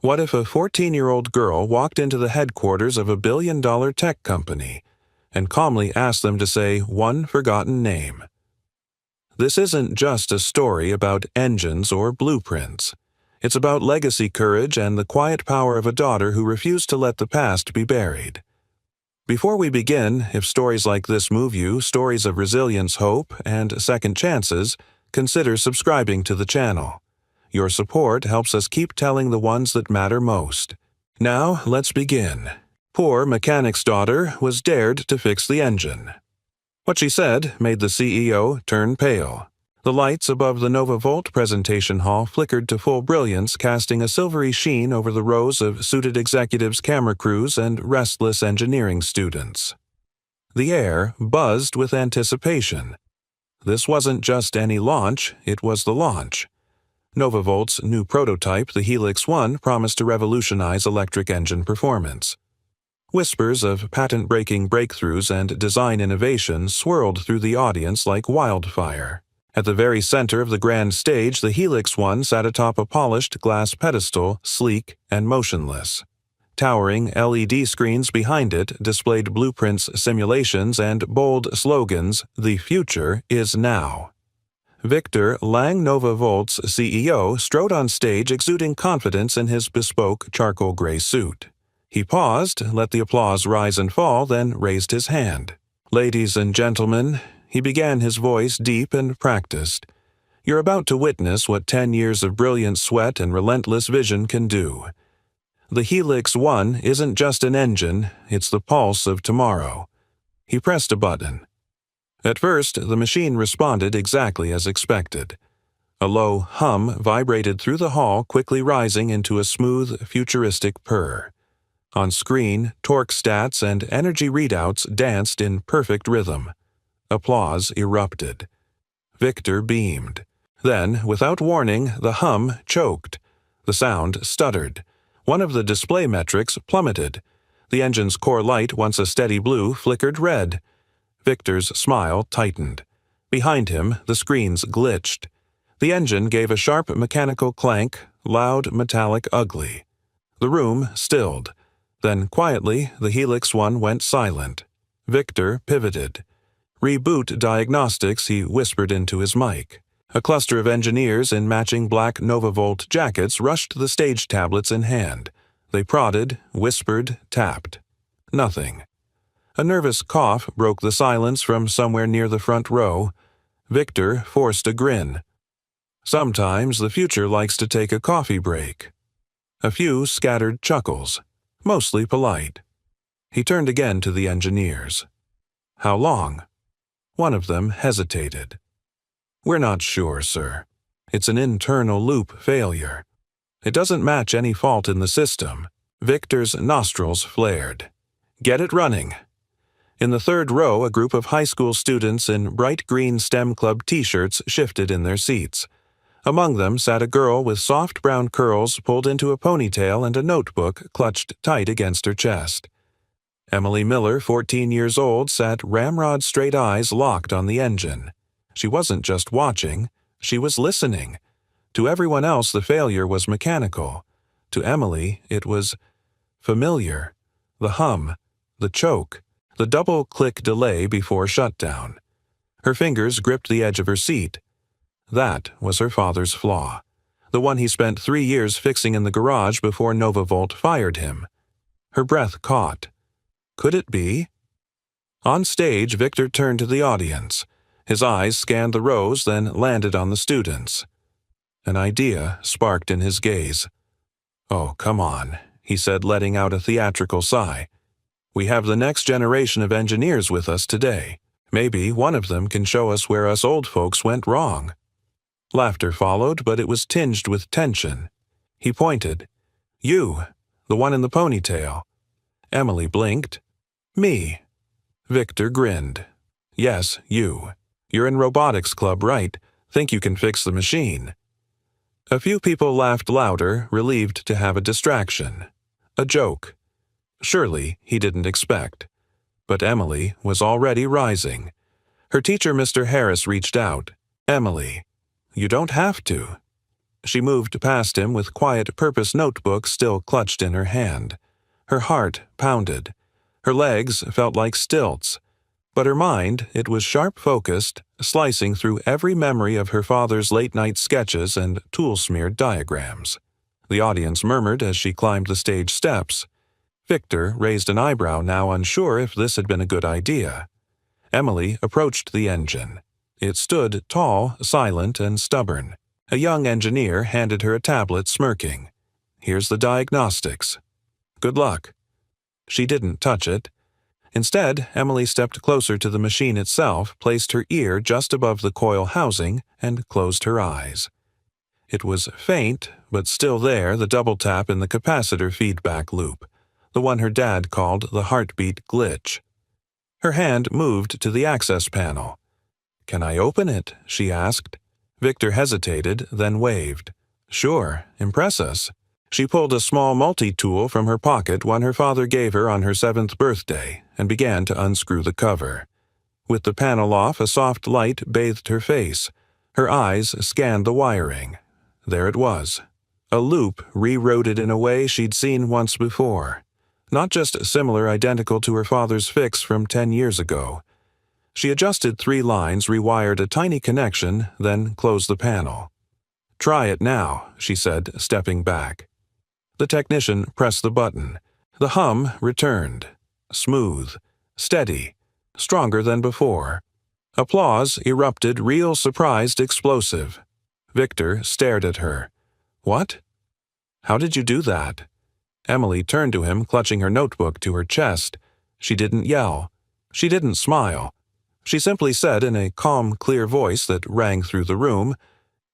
What if a 14-year-old girl walked into the headquarters of a billion-dollar tech company and calmly asked them to say one forgotten name? This isn't just a story about engines or blueprints. It's about legacy courage and the quiet power of a daughter who refused to let the past be buried. Before we begin, if stories like this move you, stories of resilience, hope, and second chances, consider subscribing to the channel. Your support helps us keep telling the ones that matter most. Now, let's begin. Poor mechanic's daughter was dared to fix the engine. What she said made the CEO turn pale. The lights above the NovaVolt presentation hall flickered to full brilliance, casting a silvery sheen over the rows of suited executives, camera crews, and restless engineering students. The air buzzed with anticipation. This wasn't just any launch, it was the launch. NovaVolt's new prototype, the Helix 1, promised to revolutionize electric engine performance. Whispers of patent-breaking breakthroughs and design innovation swirled through the audience like wildfire. At the very center of the grand stage, the Helix 1 sat atop a polished glass pedestal, sleek and motionless. Towering LED screens behind it displayed blueprints, simulations, and bold slogans, "The future is now." Victor Lang, NovaVolt's CEO, strode on stage exuding confidence in his bespoke charcoal gray suit. He paused, let the applause rise and fall, then raised his hand. "Ladies and gentlemen," he began, his voice deep and practiced, "you're about to witness what 10 years of brilliant sweat and relentless vision can do. The Helix 1 isn't just an engine, it's the pulse of tomorrow." He pressed a button. At first, the machine responded exactly as expected. A low hum vibrated through the hall, quickly rising into a smooth, futuristic purr. On screen, torque stats and energy readouts danced in perfect rhythm. Applause erupted. Victor beamed. Then, without warning, the hum choked. The sound stuttered. One of the display metrics plummeted. The engine's core light, once a steady blue, flickered red. Victor's smile tightened. Behind him, the screens glitched. The engine gave a sharp mechanical clank, loud, metallic, ugly. The room stilled. Then, quietly, the Helix 1 went silent. Victor pivoted. "Reboot diagnostics," he whispered into his mic. A cluster of engineers in matching black NovaVolt jackets rushed the stage tablets in hand. They prodded, whispered, tapped. Nothing. A nervous cough broke the silence from somewhere near the front row. Victor forced a grin. Sometimes the future likes to take a coffee break. A few scattered chuckles, mostly polite. He turned again to the engineers. "How long?" One of them hesitated. "We're not sure, sir. It's an internal loop failure. It doesn't match any fault in the system." Victor's nostrils flared. "Get it running." In the third row, a group of high school students in bright green STEM Club t-shirts shifted in their seats. Among them sat a girl with soft brown curls pulled into a ponytail and a notebook clutched tight against her chest. Emily Miller, 14 years old, sat ramrod straight eyes locked on the engine. She wasn't just watching, she was listening. To everyone else, the failure was mechanical. To Emily, it was familiar. The hum, the choke, the double-click delay before shutdown. Her fingers gripped the edge of her seat. That was her father's flaw, the one he spent 3 years fixing in the garage before NovaVolt fired him. Her breath caught. Could it be? On stage, Victor turned to the audience. His eyes scanned the rows, then landed on the students. An idea sparked in his gaze. "Oh, come on," he said, letting out a theatrical sigh. "We have the next generation of engineers with us today. Maybe one of them can show us where us old folks went wrong." Laughter followed, but it was tinged with tension. He pointed. "You, the one in the ponytail." Emily blinked. "Me." Victor grinned. "Yes, you. You're in robotics club, right? Think you can fix the machine." A few people laughed louder, relieved to have a distraction. A joke. Surely he didn't expect. But Emily was already rising. Her teacher, Mr. Harris, reached out. "Emily, you don't have to." She moved past him with quiet purpose notebook still clutched in her hand. Her heart pounded. Her legs felt like stilts. But her mind, it was sharp-focused, slicing through every memory of her father's late-night sketches and tool-smeared diagrams. The audience murmured as she climbed the stage steps. Victor raised an eyebrow, now unsure if this had been a good idea. Emily approached the engine. It stood tall, silent, and stubborn. A young engineer handed her a tablet, smirking. "Here's the diagnostics. Good luck." She didn't touch it. Instead, Emily stepped closer to the machine itself, placed her ear just above the coil housing, and closed her eyes. It was faint, but still there, the double tap in the capacitor feedback loop, the one her dad called the heartbeat glitch. Her hand moved to the access panel. "Can I open it?" she asked. Victor hesitated, then waved. "Sure, impress us." She pulled a small multi-tool from her pocket, one her father gave her on her 7th birthday, and began to unscrew the cover. With the panel off, a soft light bathed her face. Her eyes scanned the wiring. There it was. A loop rerouted in a way she'd seen once before. Not just similar, identical to her father's fix from 10 years ago. She adjusted 3 lines, rewired a tiny connection, then closed the panel. "Try it now," she said, stepping back. The technician pressed the button. The hum returned. Smooth, steady, stronger than before. Applause erupted, real, surprised, explosive. Victor stared at her. "What? How did you do that?" Emily turned to him, clutching her notebook to her chest. She didn't yell. She didn't smile. She simply said in a calm, clear voice that rang through the room,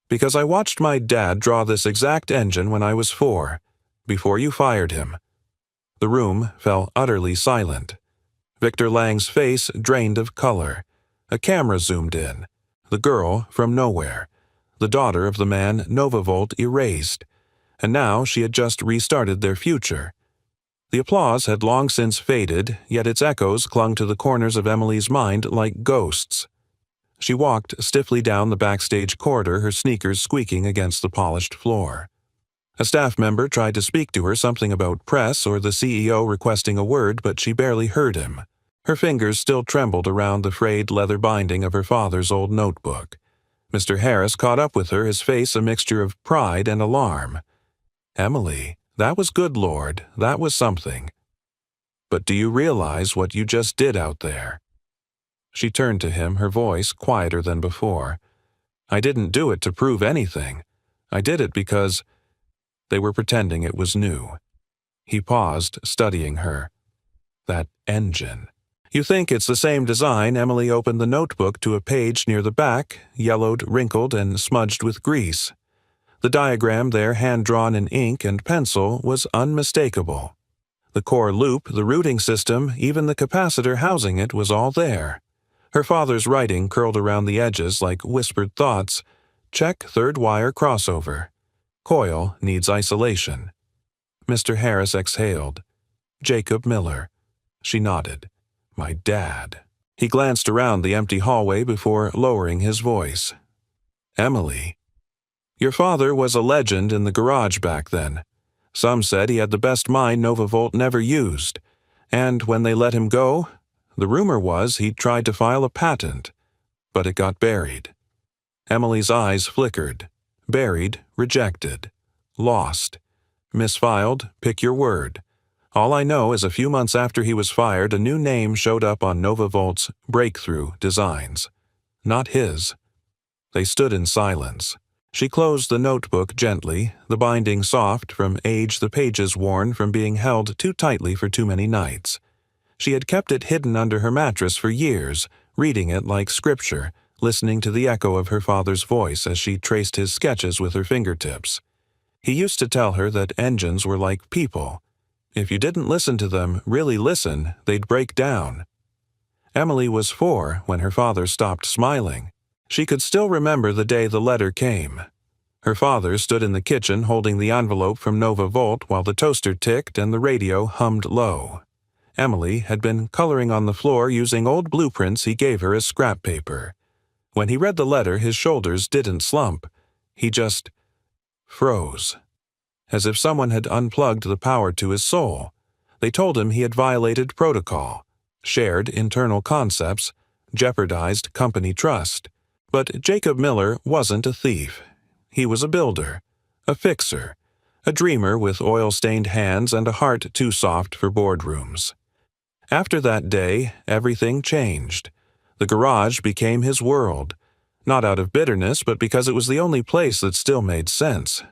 "Because I watched my dad draw this exact engine when I was 4. Before you fired him." The room fell utterly silent. Victor Lang's face drained of color. A camera zoomed in. The girl from nowhere. The daughter of the man Novavolt erased. And now she had just restarted their future. The applause had long since faded, yet its echoes clung to the corners of Emily's mind like ghosts. She walked stiffly down the backstage corridor, her sneakers squeaking against the polished floor. A staff member tried to speak to her, something about press or the CEO requesting a word, but she barely heard him. Her fingers still trembled around the frayed leather binding of her father's old notebook. Mr. Harris caught up with her, his face a mixture of pride and alarm. "Emily, that was good, Lord, that was something. But do you realize what you just did out there?" She turned to him, her voice quieter than before. "I didn't do it to prove anything. I did it because—" They were pretending it was new. He paused, studying her. "That engine. You think it's the same design?" Emily opened the notebook to a page near the back, yellowed, wrinkled, and smudged with grease. The diagram there, hand-drawn in ink and pencil, was unmistakable. The core loop, the routing system, even the capacitor housing it was all there. Her father's writing curled around the edges like whispered thoughts. "Check third wire crossover. Coil needs isolation." Mr. Harris exhaled. "Jacob Miller." She nodded. "My dad." He glanced around the empty hallway before lowering his voice. "Emily, your father was a legend in the garage back then. Some said he had the best mind Novavolt never used. And when they let him go, the rumor was he'd tried to file a patent, but it got buried." Emily's eyes flickered. Buried, rejected, lost, misfiled, pick your word. All I know is a few months after he was fired, a new name showed up on Novavolt's breakthrough designs. Not his. They stood in silence. She closed the notebook gently, the binding soft from age, the pages worn from being held too tightly for too many nights. She had kept it hidden under her mattress for years, reading it like scripture, listening to the echo of her father's voice as she traced his sketches with her fingertips. He used to tell her that engines were like people. If you didn't listen to them, really listen, they'd break down. Emily was 4 when her father stopped smiling. She could still remember the day the letter came. Her father stood in the kitchen holding the envelope from Novavolt while the toaster ticked and the radio hummed low. Emily had been coloring on the floor using old blueprints he gave her as scrap paper. When he read the letter, his shoulders didn't slump. He just froze, as if someone had unplugged the power to his soul. They told him he had violated protocol, shared internal concepts, jeopardized company trust. But Jacob Miller wasn't a thief. He was a builder, a fixer, a dreamer with oil-stained hands and a heart too soft for boardrooms. After that day, everything changed. The garage became his world, not out of bitterness, but because it was the only place that still made sense.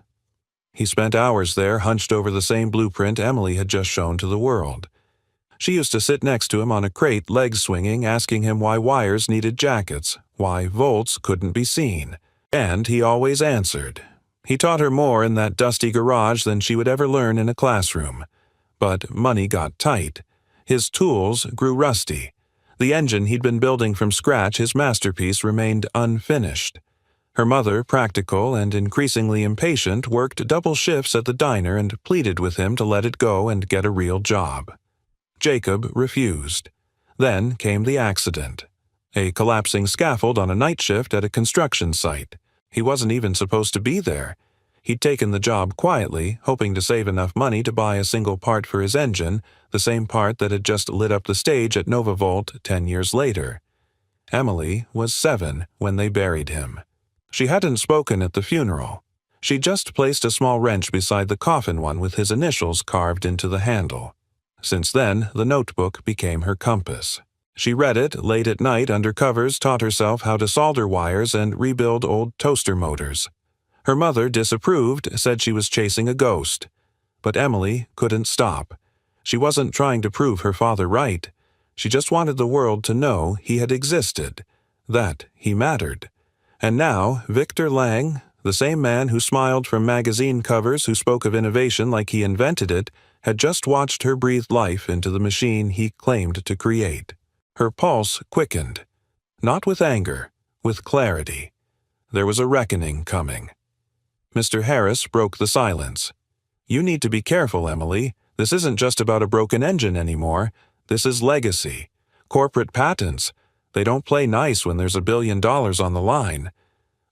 He spent hours there hunched over the same blueprint Emily had just shown to the world. She used to sit next to him on a crate, legs swinging, asking him why wires needed jackets, why volts couldn't be seen. And he always answered. He taught her more in that dusty garage than she would ever learn in a classroom. But money got tight. His tools grew rusty. The engine he'd been building from scratch, his masterpiece, remained unfinished. Her mother, practical and increasingly impatient, worked double shifts at the diner and pleaded with him to let it go and get a real job. Jacob refused. Then came the accident. A collapsing scaffold on a night shift at a construction site. He wasn't even supposed to be there. He'd taken the job quietly, hoping to save enough money to buy a single part for his engine, the same part that had just lit up the stage at NovaVolt 10 years later. Emily was 7 when they buried him. She hadn't spoken at the funeral. She just placed a small wrench beside the coffin one with his initials carved into the handle. Since then, the notebook became her compass. She read it late at night under covers, taught herself how to solder wires and rebuild old toaster motors. Her mother disapproved, said she was chasing a ghost. But Emily couldn't stop. She wasn't trying to prove her father right. She just wanted the world to know he had existed, that he mattered. And now, Victor Lang, the same man who smiled from magazine covers, who spoke of innovation like he invented it, had just watched her breathe life into the machine he claimed to create. Her pulse quickened. Not with anger, with clarity. There was a reckoning coming. Mr. Harris broke the silence. "You need to be careful, Emily. This isn't just about a broken engine anymore. This is legacy. Corporate patents. They don't play nice when there's $1 billion on the line."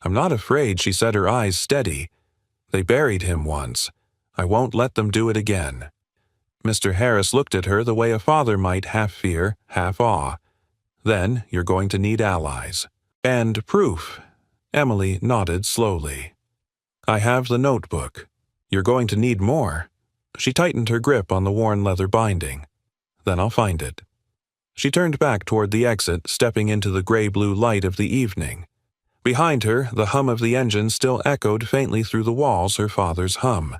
"I'm not afraid," she said, her eyes steady. "They buried him once. I won't let them do it again." Mr. Harris looked at her the way a father might, half fear, half awe. "Then you're going to need allies." "And proof." Emily nodded slowly. "I have the notebook. You're going to need more." She tightened her grip on the worn leather binding. "Then I'll find it." She turned back toward the exit, stepping into the gray-blue light of the evening. Behind her, the hum of the engine still echoed faintly through the walls, her father's hum.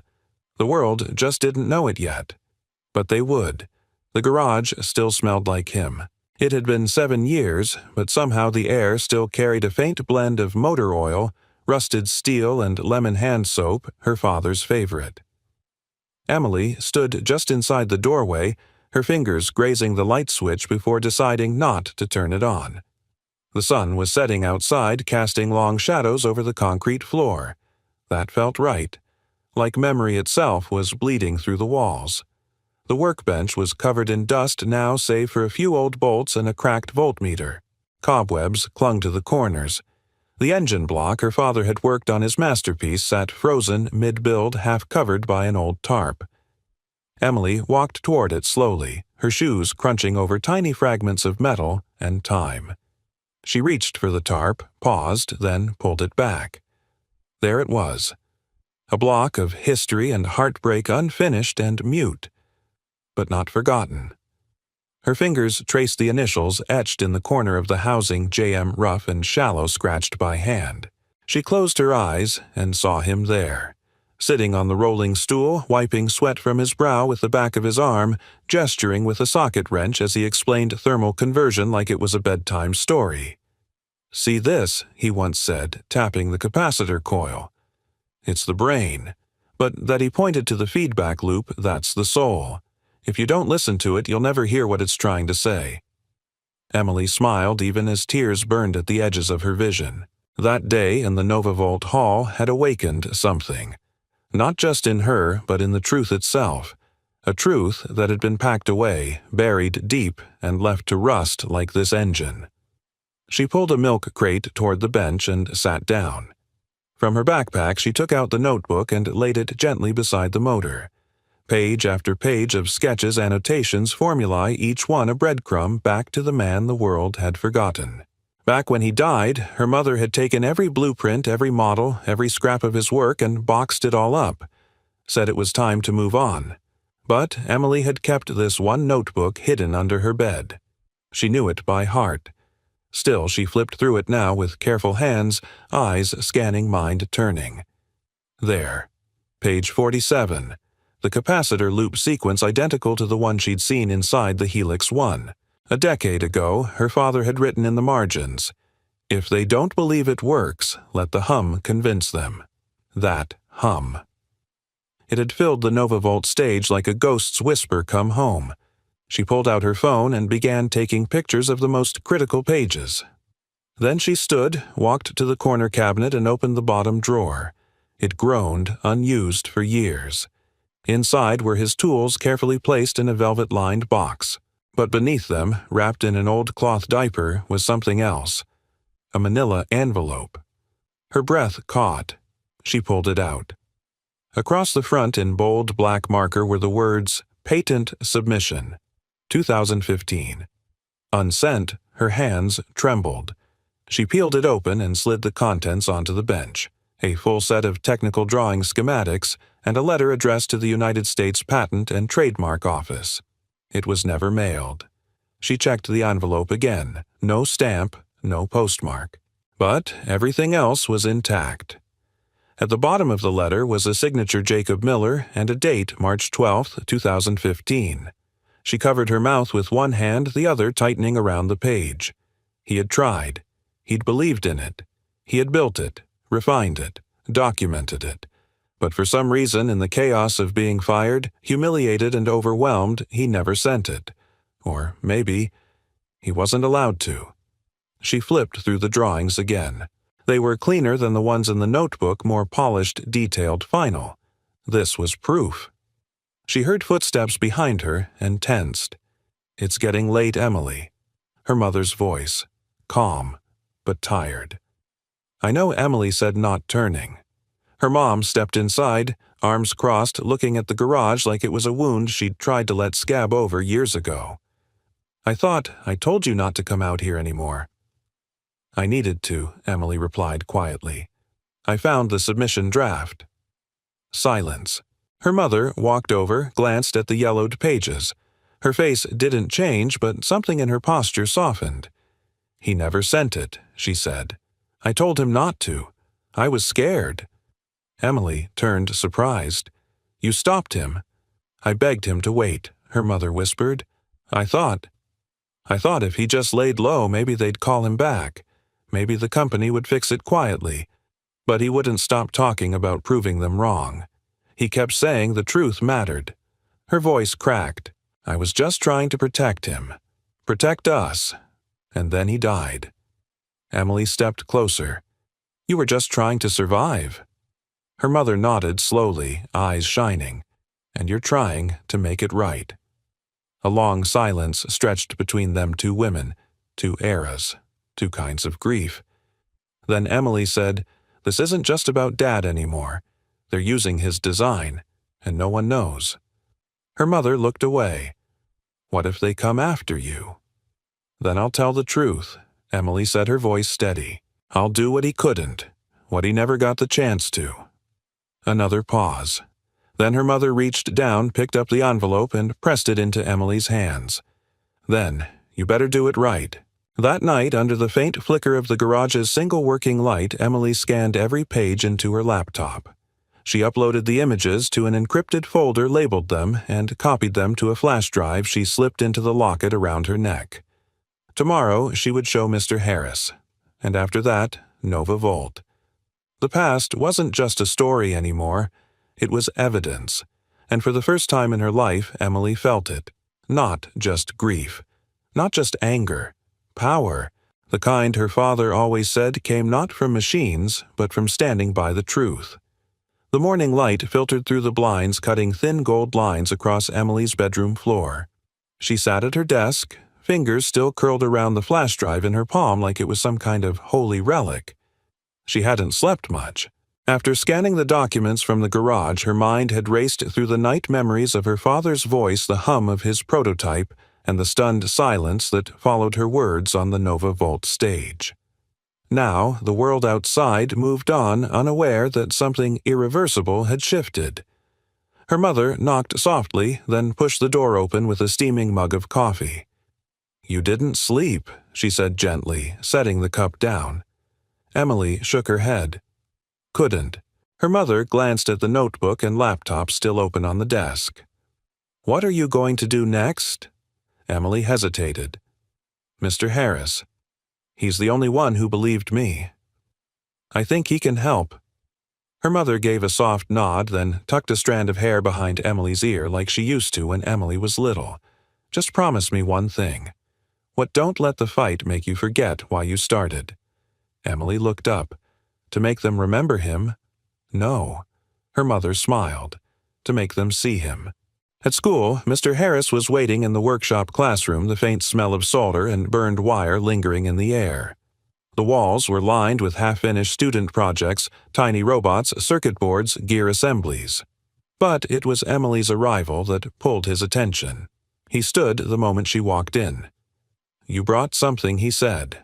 The world just didn't know it yet. But they would. The garage still smelled like him. It had been 7 years, but somehow the air still carried a faint blend of motor oil, rusted steel, and lemon hand soap, her father's favorite. Emily stood just inside the doorway, her fingers grazing the light switch before deciding not to turn it on. The sun was setting outside, casting long shadows over the concrete floor. That felt right. Like memory itself was bleeding through the walls. The workbench was covered in dust now, save for a few old bolts and a cracked voltmeter. Cobwebs clung to the corners. The engine block her father had worked on his masterpiece sat frozen mid-build, half covered by an old tarp. Emily walked toward it slowly, her shoes crunching over tiny fragments of metal and time. She reached for the tarp, paused, then pulled it back. There it was. A block of history and heartbreak, unfinished and mute, but not forgotten. Her fingers traced the initials etched in the corner of the housing, J.M. rough and shallow, scratched by hand. She closed her eyes and saw him there, sitting on the rolling stool, wiping sweat from his brow with the back of his arm, gesturing with a socket wrench as he explained thermal conversion like it was a bedtime story. "See this," he once said, tapping the capacitor coil. "It's the brain." But that he pointed to the feedback loop, that's the soul. If you don't listen to it, you'll never hear what it's trying to say. Emily smiled even as tears burned at the edges of her vision. That day in the NovaVolt hall had awakened something. Not just in her, but in the truth itself. A truth that had been packed away, buried deep, and left to rust like this engine. She pulled a milk crate toward the bench and sat down. From her backpack, she took out the notebook and laid it gently beside the motor. Page after page of sketches, annotations, formulae, each one a breadcrumb back to the man the world had forgotten. Back when he died, her mother had taken every blueprint, every model, every scrap of his work and boxed it all up. Said it was time to move on. But Emily had kept this one notebook hidden under her bed. She knew it by heart. Still, she flipped through it now with careful hands, eyes scanning, mind turning. There. Page 47. The capacitor loop sequence identical to the one she'd seen inside the Helix 1. A decade ago, her father had written in the margins, "If they don't believe it works, let the hum convince them." That hum. It had filled the NovaVolt stage like a ghost's whisper come home. She pulled out her phone and began taking pictures of the most critical pages. Then she stood, walked to the corner cabinet and opened the bottom drawer. It groaned, unused for years. Inside were his tools carefully placed in a velvet-lined box. But beneath them, wrapped in an old cloth diaper, was something else. A manila envelope. Her breath caught. She pulled it out. Across the front in bold black marker were the words, "Patent Submission, 2015. Unsent, her hands trembled. She peeled it open and slid the contents onto the bench. A full set of technical drawing schematics, and a letter addressed to the United States Patent and Trademark Office. It was never mailed. She checked the envelope again. No stamp, no postmark. But everything else was intact. At the bottom of the letter was a signature Jacob Miller and a date March 12, 2015. She covered her mouth with one hand, the other tightening around the page. He had tried. He'd believed in it. He had built it, refined it, documented it. But for some reason, in the chaos of being fired, humiliated and overwhelmed, he never sent it. Or maybe he wasn't allowed to. She flipped through the drawings again. They were cleaner than the ones in the notebook, more polished, detailed, final. This was proof. She heard footsteps behind her and tensed. "It's getting late, Emily." Her mother's voice, calm, but tired. "I know," Emily said, not turning. Her mom stepped inside, arms crossed, looking at the garage like it was a wound she'd tried to let scab over years ago. I told you not to come out here anymore." "I needed to," Emily replied quietly. "I found the submission draft." Silence. Her mother walked over, glanced at the yellowed pages. Her face didn't change, but something in her posture softened. "He never sent it," she said. "I told him not to. I was scared." Emily turned surprised. "You stopped him." "I begged him to wait," her mother whispered. I thought if he just laid low, maybe they'd call him back. Maybe the company would fix it quietly. But he wouldn't stop talking about proving them wrong. He kept saying the truth mattered." Her voice cracked. "I was just trying to protect him. Protect us. And then he died." Emily stepped closer. "You were just trying to survive." Her mother nodded slowly, eyes shining. "And you're trying to make it right." A long silence stretched between them two women, two eras, two kinds of grief. Then Emily said, "This isn't just about Dad anymore. They're using his design, and no one knows." Her mother looked away. "What if they come after you?" "Then I'll tell the truth," Emily said, her voice steady. "I'll do what he couldn't, what he never got the chance to." Another pause. Then her mother reached down, picked up the envelope, and pressed it into Emily's hands. "Then, you better do it right." That night, under the faint flicker of the garage's single working light, Emily scanned every page into her laptop. She uploaded the images to an encrypted folder, labeled them, and copied them to a flash drive she slipped into the locket around her neck. Tomorrow, she would show Mr. Harris. And after that, NovaVolt. The past wasn't just a story anymore. It was evidence. And for the first time in her life, Emily felt it. Not just grief. Not just anger. Power. The kind her father always said came not from machines, but from standing by the truth. The morning light filtered through the blinds, cutting thin gold lines across Emily's bedroom floor. She sat at her desk, fingers still curled around the flash drive in her palm like it was some kind of holy relic. She hadn't slept much. After scanning the documents from the garage, her mind had raced through the night memories of her father's voice, the hum of his prototype, and the stunned silence that followed her words on the Nova Volt stage. Now, the world outside moved on, unaware that something irreversible had shifted. Her mother knocked softly, then pushed the door open with a steaming mug of coffee. "You didn't sleep," she said gently, setting the cup down. Emily shook her head. "Couldn't." Her mother glanced at the notebook and laptop still open on the desk. "What are you going to do next?" Emily hesitated. "Mr. Harris. He's the only one who believed me. I think he can help." Her mother gave a soft nod, then tucked a strand of hair behind Emily's ear like she used to when Emily was little. "Just promise me one thing. Don't let the fight make you forget why you started." Emily looked up. To make them remember him? No. Her mother smiled. To make them see him. At school, Mr. Harris was waiting in the workshop classroom, the faint smell of solder and burned wire lingering in the air. The walls were lined with half-finished student projects, tiny robots, circuit boards, gear assemblies. But it was Emily's arrival that pulled his attention. He stood the moment she walked in. "You brought something," he said.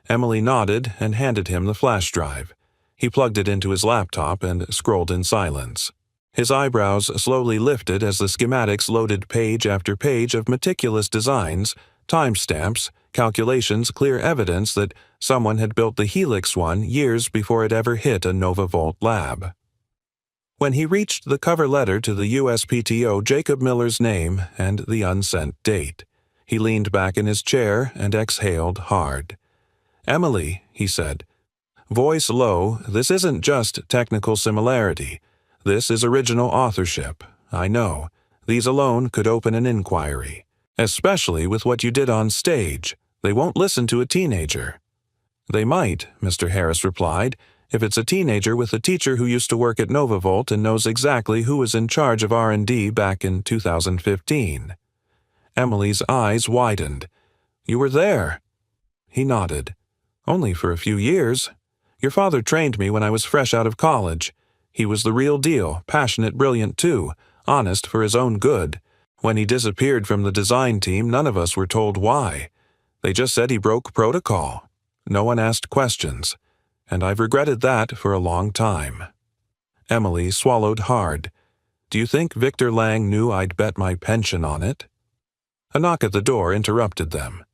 Emily nodded and handed him the flash drive. He plugged it into his laptop and scrolled in silence. His eyebrows slowly lifted as the schematics loaded page after page of meticulous designs, timestamps, calculations, clear evidence that someone had built the Helix One years before it ever hit a Nova Volt lab. When he reached the cover letter to the USPTO, Jacob Miller's name and the unsent date, he leaned back in his chair and exhaled hard. "Emily," he said, voice low, "this isn't just technical similarity. This is original authorship. I know. These alone could open an inquiry. Especially with what you did on stage. They won't listen to a teenager." "They might," Mr. Harris replied, "if it's a teenager with a teacher who used to work at NovaVolt and knows exactly who was in charge of R&D back in 2015. Emily's eyes widened. "You were there?" He nodded. "Only for a few years. Your father trained me when I was fresh out of college. He was the real deal, passionate, brilliant too, honest for his own good. When he disappeared from the design team, none of us were told why. They just said he broke protocol. No one asked questions. And I've regretted that for a long time." Emily swallowed hard. "Do you think Victor Lang knew I'd bet my pension on it?" A knock at the door interrupted them.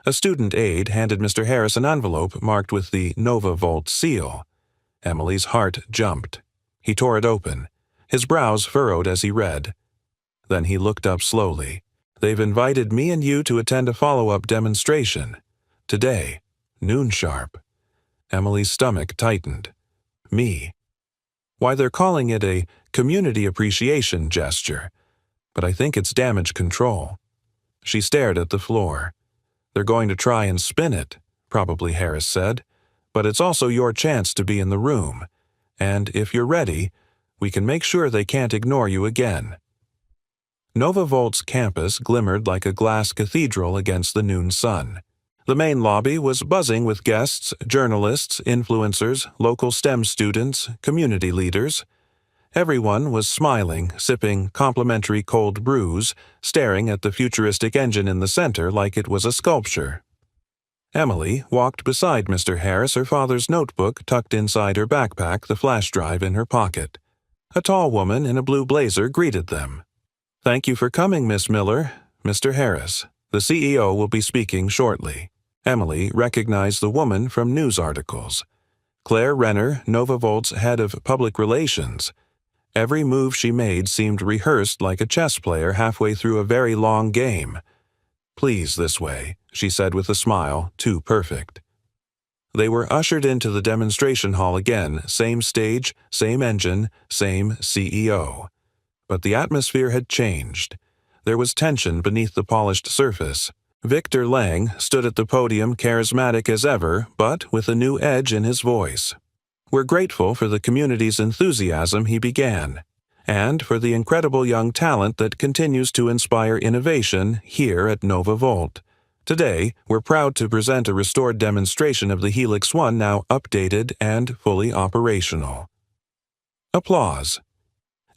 A student aide handed Mr. Harris an envelope marked with the Nova Volt seal. Emily's heart jumped. He tore it open. His brows furrowed as he read. Then he looked up slowly. "They've invited me and you to attend a follow-up demonstration. Today, noon sharp." Emily's stomach tightened. Me. Why, they're calling it a community appreciation gesture. But I think it's damage control. She stared at the floor. "They're going to try and spin it," probably Harris said. "But it's also your chance to be in the room. And if you're ready, we can make sure they can't ignore you again." Nova Volt's campus glimmered like a glass cathedral against the noon sun. The main lobby was buzzing with guests, journalists, influencers, local STEM students, community leaders. Everyone was smiling, sipping complimentary cold brews, staring at the futuristic engine in the center like it was a sculpture. Emily walked beside Mr. Harris, her father's notebook tucked inside her backpack, the flash drive in her pocket. A tall woman in a blue blazer greeted them. "Thank you for coming, Miss Miller. Mr. Harris. The CEO will be speaking shortly." Emily recognized the woman from news articles. Claire Renner, NovaVolt's head of public relations. Every move she made seemed rehearsed like a chess player halfway through a very long game. "Please, this way," she said with a smile, too perfect. They were ushered into the demonstration hall again, same stage, same engine, same CEO. But the atmosphere had changed. There was tension beneath the polished surface. Victor Lang stood at the podium charismatic as ever, but with a new edge in his voice. "We're grateful for the community's enthusiasm," he began, "and for the incredible young talent that continues to inspire innovation here at Nova Volt. Today, we're proud to present a restored demonstration of the Helix One, now updated and fully operational." Applause.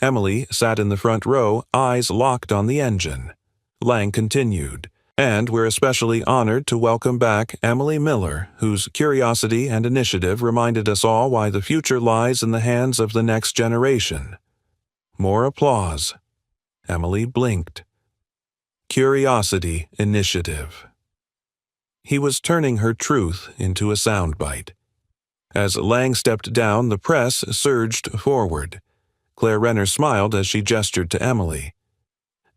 Emily sat in the front row, eyes locked on the engine. Lang continued, "And we're especially honored to welcome back Emily Miller, whose curiosity and initiative reminded us all why the future lies in the hands of the next generation." More applause. Emily blinked. Curiosity, initiative. He was turning her truth into a soundbite. As Lang stepped down, the press surged forward. Claire Renner smiled as she gestured to Emily.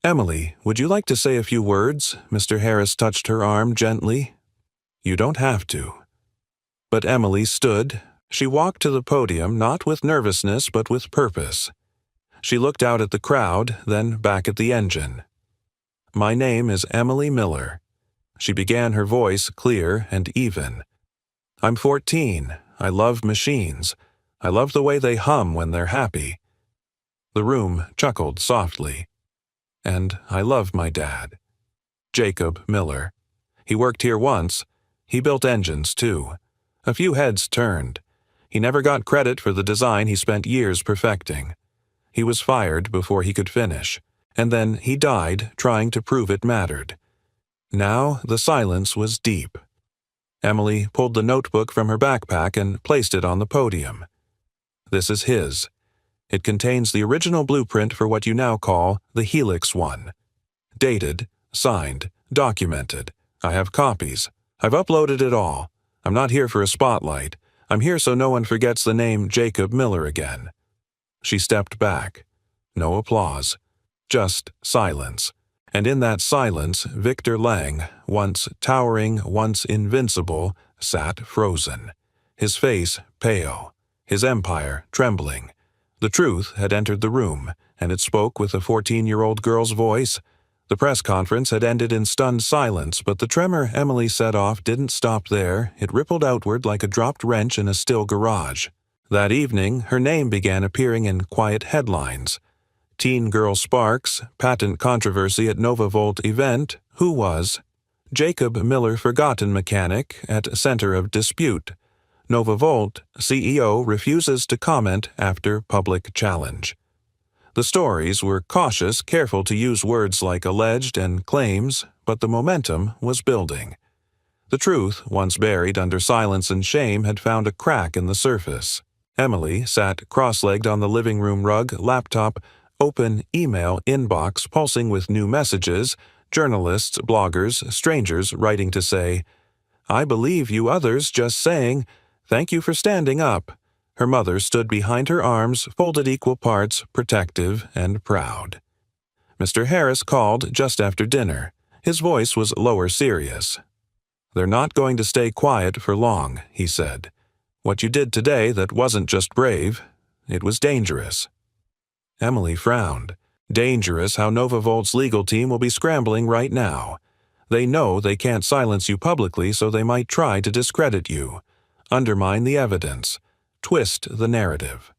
"Emily, would you like to say a few words?" Mr. Harris touched her arm gently. "You don't have to." But Emily stood. She walked to the podium, not with nervousness but with purpose. She looked out at the crowd, then back at the engine. "My name is Emily Miller." She began, her voice clear and even. "I'm 14. I love machines. I love the way they hum when they're happy." The room chuckled softly. "And I love my dad. Jacob Miller. He worked here once. He built engines, too. A few heads turned. He never got credit for the design he spent years perfecting. He was fired before he could finish, and then he died trying to prove it mattered." Now the silence was deep. Emily pulled the notebook from her backpack and placed it on the podium. "This is his. It contains the original blueprint for what you now call the Helix One. Dated, signed, documented. I have copies. I've uploaded it all. I'm not here for a spotlight. I'm here so no one forgets the name Jacob Miller again." She stepped back. No applause. Just silence. And in that silence, Victor Lang, once towering, once invincible, sat frozen. His face pale. His empire trembling. The truth had entered the room, and it spoke with a 14-year-old girl's voice. The press conference had ended in stunned silence, but the tremor Emily set off didn't stop there. It rippled outward like a dropped wrench in a still garage. That evening, her name began appearing in quiet headlines. Teen girl sparks, patent controversy at NovaVolt event, who was? Jacob Miller forgotten mechanic at center of dispute. NovaVolt CEO refuses to comment after public challenge. The stories were cautious, careful to use words like alleged and claims, but the momentum was building. The truth, once buried under silence and shame, had found a crack in the surface. Emily sat cross-legged on the living room rug, laptop, open email inbox pulsing with new messages, journalists, bloggers, strangers writing to say, "I believe you others just saying, thank you for standing up." Her mother stood behind her arms, folded equal parts, protective and proud. Mr. Harris called just after dinner. His voice was lower, serious. "They're not going to stay quiet for long," he said. "What you did today, that wasn't just brave. It was dangerous." Emily frowned. "Dangerous how NovaVolt's legal team will be scrambling right now. They know they can't silence you publicly, so they might try to discredit you, undermine the evidence, twist the narrative."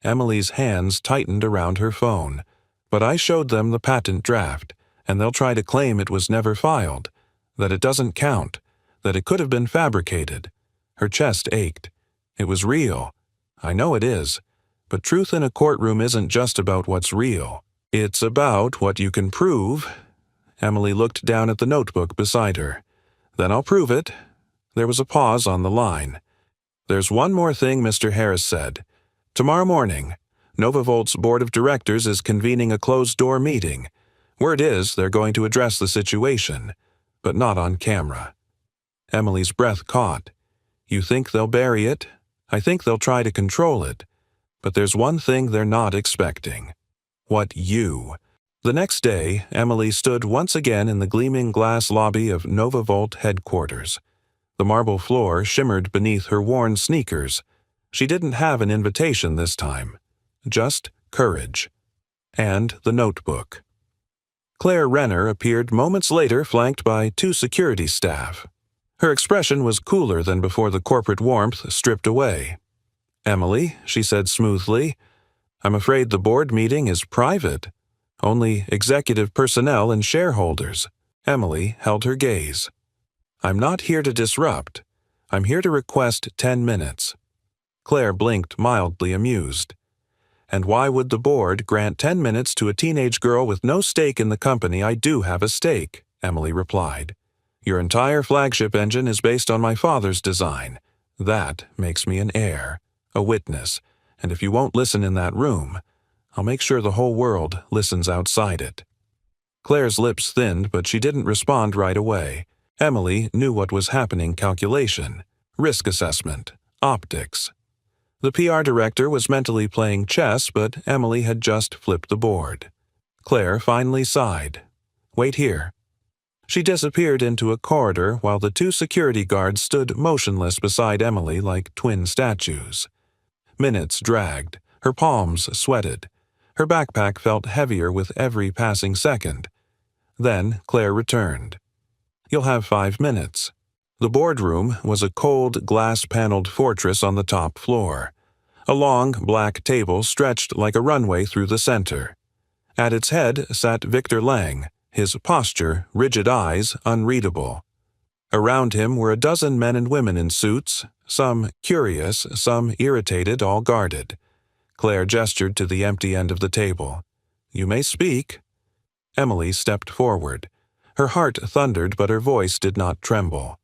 Emily's hands tightened around her phone. "But I showed them the patent draft, and they'll try to claim it was never filed, that it doesn't count, that it could have been fabricated." Her chest ached. "It was real. I know it is. But truth in a courtroom isn't just about what's real. It's about what you can prove." Emily looked down at the notebook beside her. "Then I'll prove it." There was a pause on the line. "There's one more thing," Mr. Harris said. "Tomorrow morning, NovaVolt's board of directors is convening a closed-door meeting. Word is they're going to address the situation, but not on camera." Emily's breath caught. "You think they'll bury it? I think they'll try to control it. But there's one thing they're not expecting. What you." The next day, Emily stood once again in the gleaming glass lobby of NovaVolt headquarters. The marble floor shimmered beneath her worn sneakers. She didn't have an invitation this time. Just courage. And the notebook. Claire Renner appeared moments later, flanked by 2 security staff. Her expression was cooler than before, the corporate warmth stripped away. "Emily," she said smoothly, "I'm afraid the board meeting is private. Only executive personnel and shareholders." Emily held her gaze. "I'm not here to disrupt. I'm here to request 10 minutes. Claire blinked, mildly amused. And why would the board grant 10 minutes to a teenage girl with no stake in the company? I do have a stake, Emily replied. Your entire flagship engine is based on my father's design. That makes me an heir, a witness, and if you won't listen in that room, I'll make sure the whole world listens outside it. Claire's lips thinned, but she didn't respond right away. Emily knew what was happening: calculation, risk assessment, optics. The PR director was mentally playing chess, but Emily had just flipped the board. Claire finally sighed. Wait here. She disappeared into a corridor while the two security guards stood motionless beside Emily like twin statues. Minutes dragged. Her palms sweated. Her backpack felt heavier with every passing second. Then Claire returned. You'll have 5 minutes. The boardroom was a cold, glass-paneled fortress on the top floor. A long, black table stretched like a runway through the center. At its head sat Victor Lang, his posture, rigid eyes, unreadable. Around him were a dozen men and women in suits, some curious, some irritated, all guarded. Claire gestured to the empty end of the table. You may speak. Emily stepped forward. Her heart thundered, but her voice did not tremble.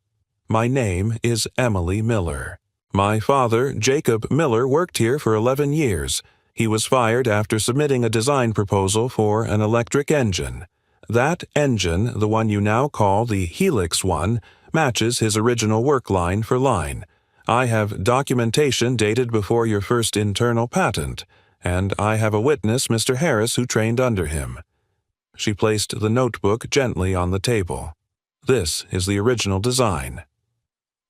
My name is Emily Miller. My father, Jacob Miller, worked here for 11 years. He was fired after submitting a design proposal for an electric engine. That engine, the one you now call the Helix one, matches his original work line for line. I have documentation dated before your first internal patent, and I have a witness, Mr. Harris, who trained under him. She placed the notebook gently on the table. This is the original design.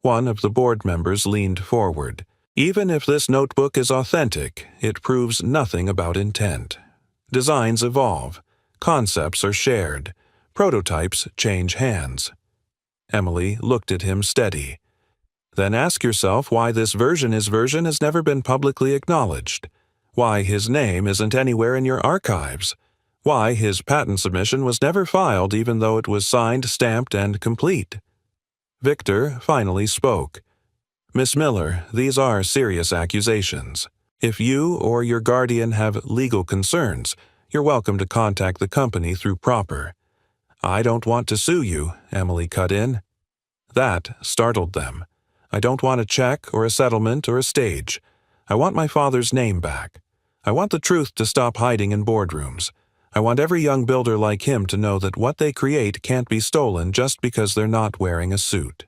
One of the board members leaned forward. Even if this notebook is authentic, it proves nothing about intent. Designs evolve. Concepts are shared. Prototypes change hands. Emily looked at him steady. Then ask yourself why this version has never been publicly acknowledged. Why his name isn't anywhere in your archives. Why his patent submission was never filed even though it was signed, stamped, and complete. Victor finally spoke. Miss Miller, these are serious accusations. If you or your guardian have legal concerns, you're welcome to contact the company through proper. I don't want to sue you, Emily cut in. That startled them. I don't want a check or a settlement or a stage. I want my father's name back. I want the truth to stop hiding in boardrooms. I want every young builder like him to know that what they create can't be stolen just because they're not wearing a suit.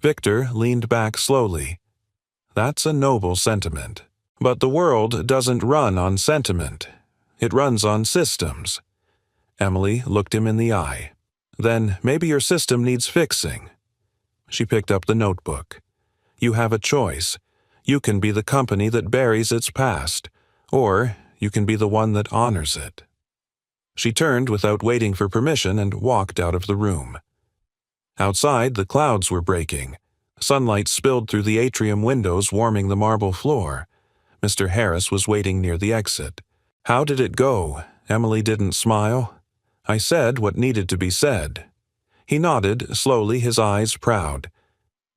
Victor leaned back slowly. That's a noble sentiment. But the world doesn't run on sentiment. It runs on systems. Emily looked him in the eye. Then maybe your system needs fixing. She picked up the notebook. You have a choice. You can be the company that buries its past, or you can be the one that honors it. She turned without waiting for permission and walked out of the room. Outside, the clouds were breaking. Sunlight spilled through the atrium windows, warming the marble floor. Mr. Harris was waiting near the exit. How did it go? Emily didn't smile. I said what needed to be said. He nodded, slowly, his eyes proud.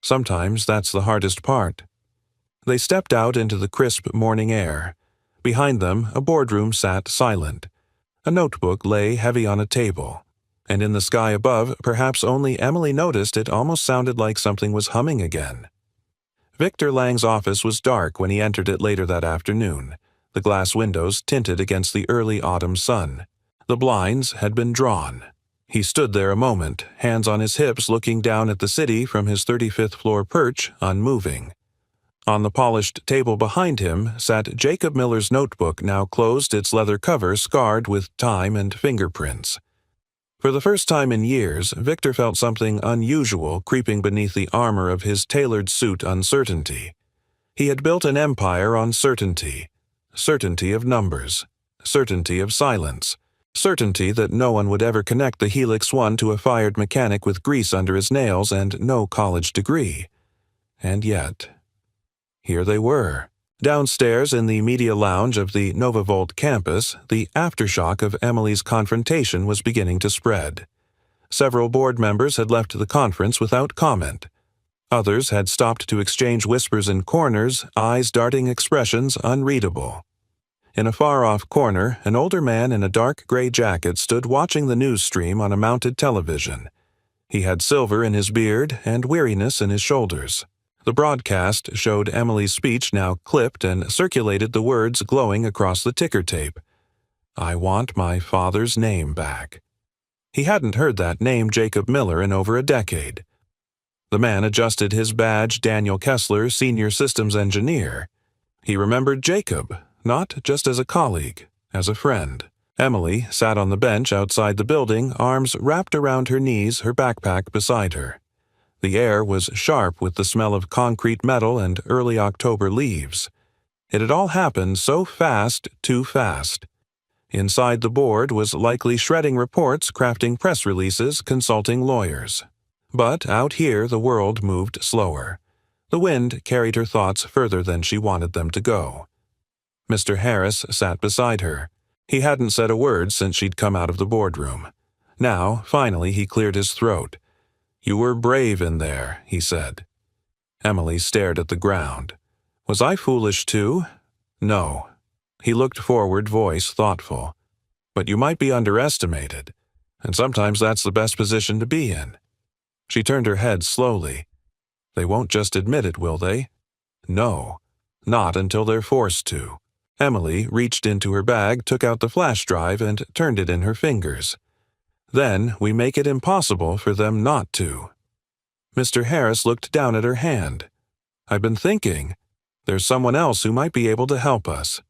Sometimes that's the hardest part. They stepped out into the crisp morning air. Behind them, a boardroom sat silent. A notebook lay heavy on a table. And in the sky above, perhaps only Emily noticed, it almost sounded like something was humming again. Victor Lang's office was dark when he entered it later that afternoon. The glass windows tinted against the early autumn sun. The blinds had been drawn. He stood there a moment, hands on his hips, looking down at the city from his 35th floor perch, unmoving. On the polished table behind him sat Jacob Miller's notebook, now closed, its leather cover scarred with time and fingerprints. For the first time in years, Victor felt something unusual creeping beneath the armor of his tailored suit uncertainty. He had built an empire on certainty. Certainty of numbers. Certainty of silence. Certainty that no one would ever connect the Helix One to a fired mechanic with grease under his nails and no college degree. And yet, here they were. Downstairs in the media lounge of the NovaVolt campus, the aftershock of Emily's confrontation was beginning to spread. Several board members had left the conference without comment. Others had stopped to exchange whispers in corners, eyes darting expressions unreadable. In a far-off corner, an older man in a dark gray jacket stood watching the news stream on a mounted television. He had silver in his beard and weariness in his shoulders. The broadcast showed Emily's speech now clipped and circulated the words glowing across the ticker tape. "I want my father's name back." He hadn't heard that name Jacob Miller in over a decade. The man adjusted his badge, Daniel Kessler, Senior Systems Engineer. He remembered Jacob, not just as a colleague, as a friend. Emily sat on the bench outside the building, arms wrapped around her knees, her backpack beside her. The air was sharp with the smell of concrete metal and early October leaves. It had all happened so fast, too fast. Inside the board was likely shredding reports, crafting press releases, consulting lawyers. But out here the world moved slower. The wind carried her thoughts further than she wanted them to go. Mr. Harris sat beside her. He hadn't said a word since she'd come out of the boardroom. Now, finally, he cleared his throat. "You were brave in there," he said. Emily stared at the ground. "Was I foolish too?" "No." He looked forward, voice thoughtful. "But you might be underestimated, and sometimes that's the best position to be in." She turned her head slowly. "They won't just admit it, will they?" "No. Not until they're forced to." Emily reached into her bag, took out the flash drive, and turned it in her fingers. "Then we make it impossible for them not to." Mr. Harris looked down at her hand. "I've been thinking. There's someone else who might be able to help us.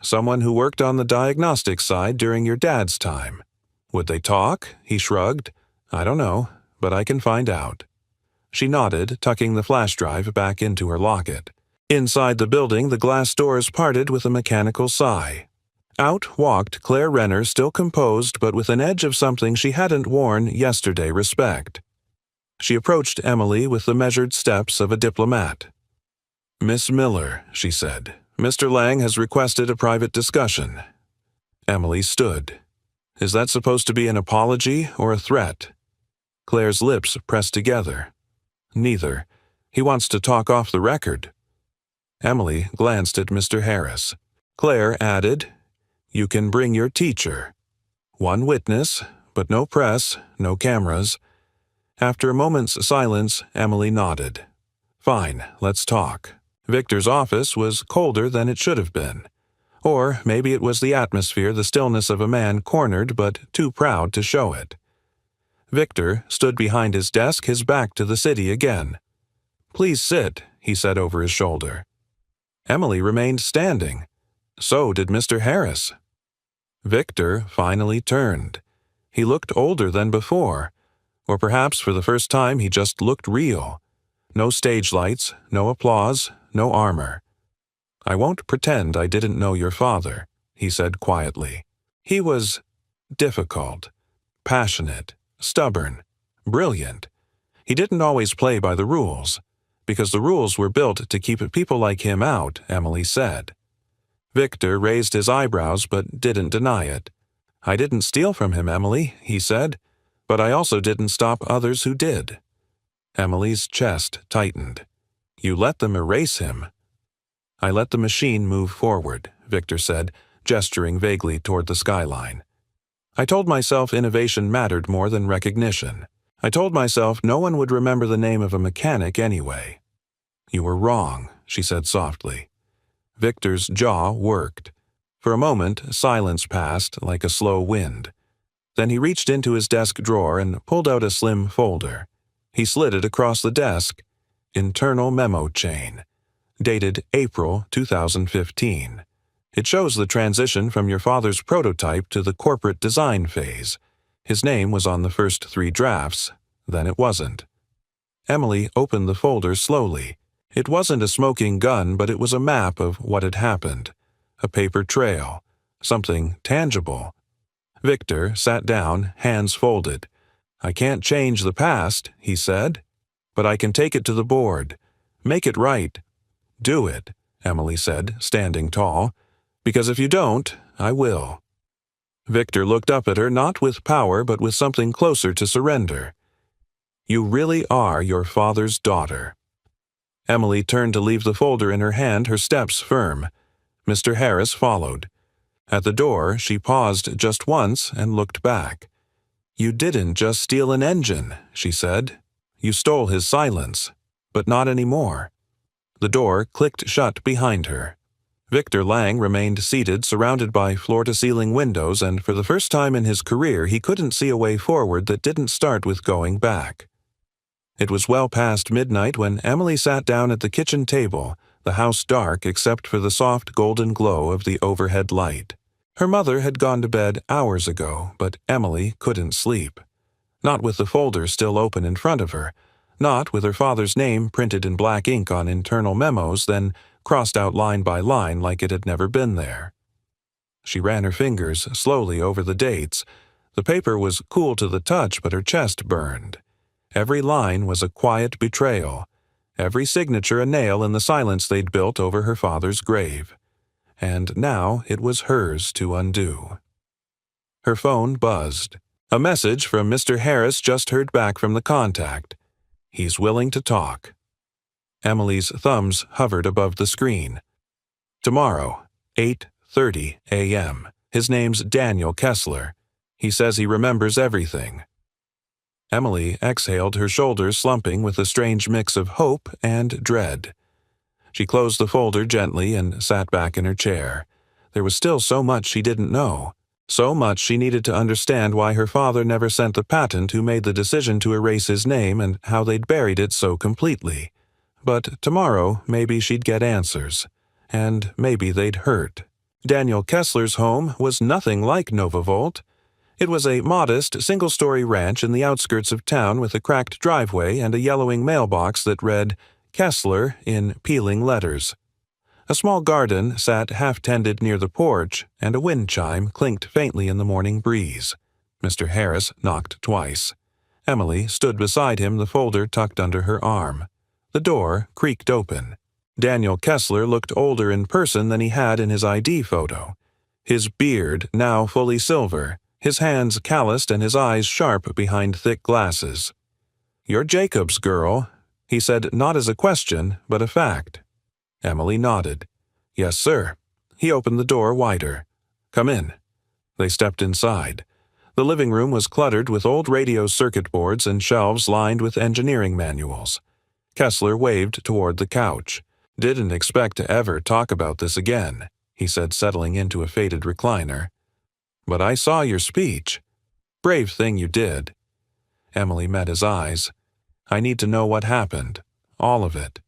Someone who worked on the diagnostic side during your dad's time." "Would they talk?" He shrugged. "I don't know, but I can find out." She nodded, tucking the flash drive back into her locket. Inside the building, the glass doors parted with a mechanical sigh. Out walked Claire Renner, still composed but with an edge of something she hadn't worn yesterday, respect. She approached Emily with the measured steps of a diplomat. "Miss Miller," she said, "Mr. Lang has requested a private discussion." Emily stood. "Is that supposed to be an apology or a threat?" Claire's lips pressed together. "Neither. He wants to talk off the record." Emily glanced at Mr. Harris. Claire added, "You can bring your teacher. One witness, but no press, no cameras." After a moment's silence, Emily nodded. "Fine, let's talk." Victor's office was colder than it should have been. Or maybe it was the atmosphere, the stillness of a man cornered but too proud to show it. Victor stood behind his desk, his back to the city again. "Please sit," he said over his shoulder. Emily remained standing. So did Mr. Harris. Victor finally turned. He looked older than before, or perhaps for the first time he just looked real. No stage lights, no applause, no armor. "I won't pretend I didn't know your father," he said quietly. He was difficult, passionate, stubborn, brilliant. He didn't always play by the rules, because the rules were built to keep people like him out, Emily said. Victor raised his eyebrows but didn't deny it. "I didn't steal from him, Emily," he said, "but I also didn't stop others who did." Emily's chest tightened. "You let them erase him." "I let the machine move forward," Victor said, gesturing vaguely toward the skyline. "I told myself innovation mattered more than recognition. I told myself no one would remember the name of a mechanic anyway." "You were wrong," she said softly. Victor's jaw worked. For a moment, silence passed like a slow wind. Then he reached into his desk drawer and pulled out a slim folder. He slid it across the desk. "Internal memo chain. Dated April 2015. It shows the transition from your father's prototype to the corporate design phase. His name was on the first 3 drafts, then it wasn't." Emily opened the folder slowly. It wasn't a smoking gun, but it was a map of what had happened. A paper trail. Something tangible. Victor sat down, hands folded. "I can't change the past," he said, "but I can take it to the board. Make it right." "Do it," Emily said, standing tall, "because if you don't, I will." Victor looked up at her, not with power, but with something closer to surrender. "You really are your father's daughter." Emily turned to leave the folder in her hand, her steps firm. Mr. Harris followed. At the door, she paused just once and looked back. "You didn't just steal an engine," she said. "You stole his silence. But not anymore." The door clicked shut behind her. Victor Lang remained seated, surrounded by floor-to-ceiling windows, and for the first time in his career he couldn't see a way forward that didn't start with going back. It was well past midnight when Emily sat down at the kitchen table, the house dark except for the soft golden glow of the overhead light. Her mother had gone to bed hours ago, but Emily couldn't sleep. Not with the folder still open in front of her, not with her father's name printed in black ink on internal memos, then crossed out line by line like it had never been there. She ran her fingers slowly over the dates. The paper was cool to the touch, but her chest burned. Every line was a quiet betrayal, every signature a nail in the silence they'd built over her father's grave. And now it was hers to undo. Her phone buzzed. A message from Mr. Harris just heard back from the contact. He's willing to talk. Emily's thumbs hovered above the screen. Tomorrow, 8:30 a.m. His name's Daniel Kessler. He says he remembers everything. Emily exhaled, her shoulders slumping with a strange mix of hope and dread. She closed the folder gently and sat back in her chair. There was still so much she didn't know. So much she needed to understand why her father never sent the patent who made the decision to erase his name and how they'd buried it so completely. But tomorrow maybe she'd get answers. And maybe they'd hurt. Daniel Kessler's home was nothing like Novavolt. It was a modest, single-story ranch in the outskirts of town with a cracked driveway and a yellowing mailbox that read Kessler in peeling letters. A small garden sat half-tended near the porch, and a wind chime clinked faintly in the morning breeze. Mr. Harris knocked twice. Emily stood beside him, the folder tucked under her arm. The door creaked open. Daniel Kessler looked older in person than he had in his ID photo. His beard now fully silver, his hands calloused and his eyes sharp behind thick glasses. "You're Jacob's girl," he said, not as a question, but a fact. Emily nodded. "Yes, sir." He opened the door wider. "Come in." They stepped inside. The living room was cluttered with old radio circuit boards and shelves lined with engineering manuals. Kessler waved toward the couch. "Didn't expect to ever talk about this again," he said, settling into a faded recliner. "But I saw your speech. Brave thing you did." Emily met his eyes. "I need to know what happened. All of it."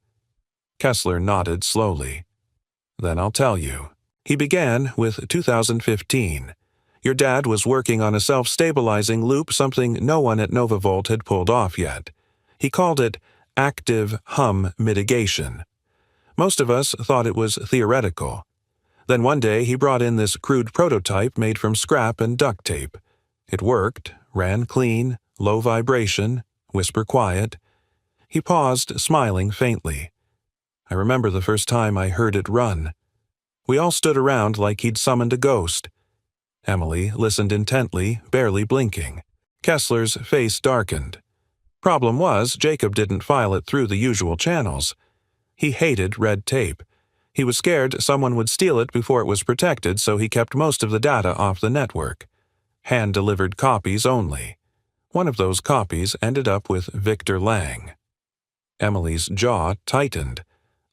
Kessler nodded slowly. "Then I'll tell you." He began with 2015. Your dad was working on a self-stabilizing loop, something no one at Novavolt had pulled off yet. He called it active hum mitigation. Most of us thought it was theoretical. Then one day he brought in this crude prototype made from scrap and duct tape. It worked, ran clean, low vibration, whisper quiet. He paused, smiling faintly. I remember the first time I heard it run. We all stood around like he'd summoned a ghost. Emily listened intently, barely blinking. Kessler's face darkened. Problem was, Jacob didn't file it through the usual channels. He hated red tape. He was scared someone would steal it before it was protected, so he kept most of the data off the network. Hand-delivered copies only. One of those copies ended up with Victor Lang. Emily's jaw tightened.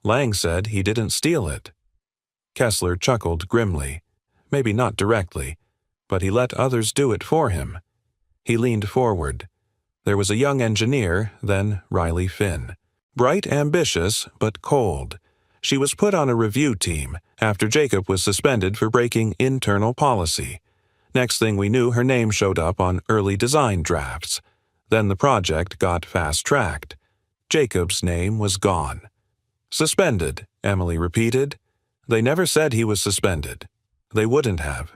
Lang said he didn't steal it. Kessler chuckled grimly. Maybe not directly, but he let others do it for him. He leaned forward. There was a young engineer, then Riley Finn. Bright, ambitious, but cold. She was put on a review team after Jacob was suspended for breaking internal policy. Next thing we knew, her name showed up on early design drafts. Then the project got fast-tracked. Jacob's name was gone. Suspended, Emily repeated. They never said he was suspended. They wouldn't have.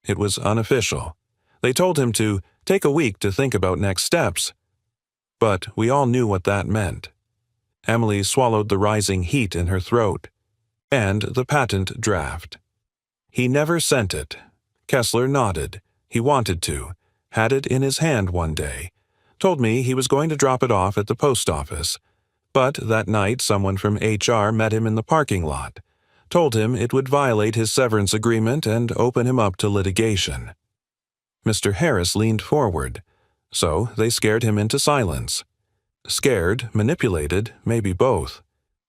It was unofficial. They told him to take a week to think about next steps. But we all knew what that meant. Emily swallowed the rising heat in her throat. And the patent draft. He never sent it. Kessler nodded. He wanted to. Had it in his hand one day. Told me he was going to drop it off at the post office. But that night someone from HR met him in the parking lot. told him it would violate his severance agreement and open him up to litigation. Mr. Harris leaned forward, so they scared him into silence. Scared, manipulated, maybe both.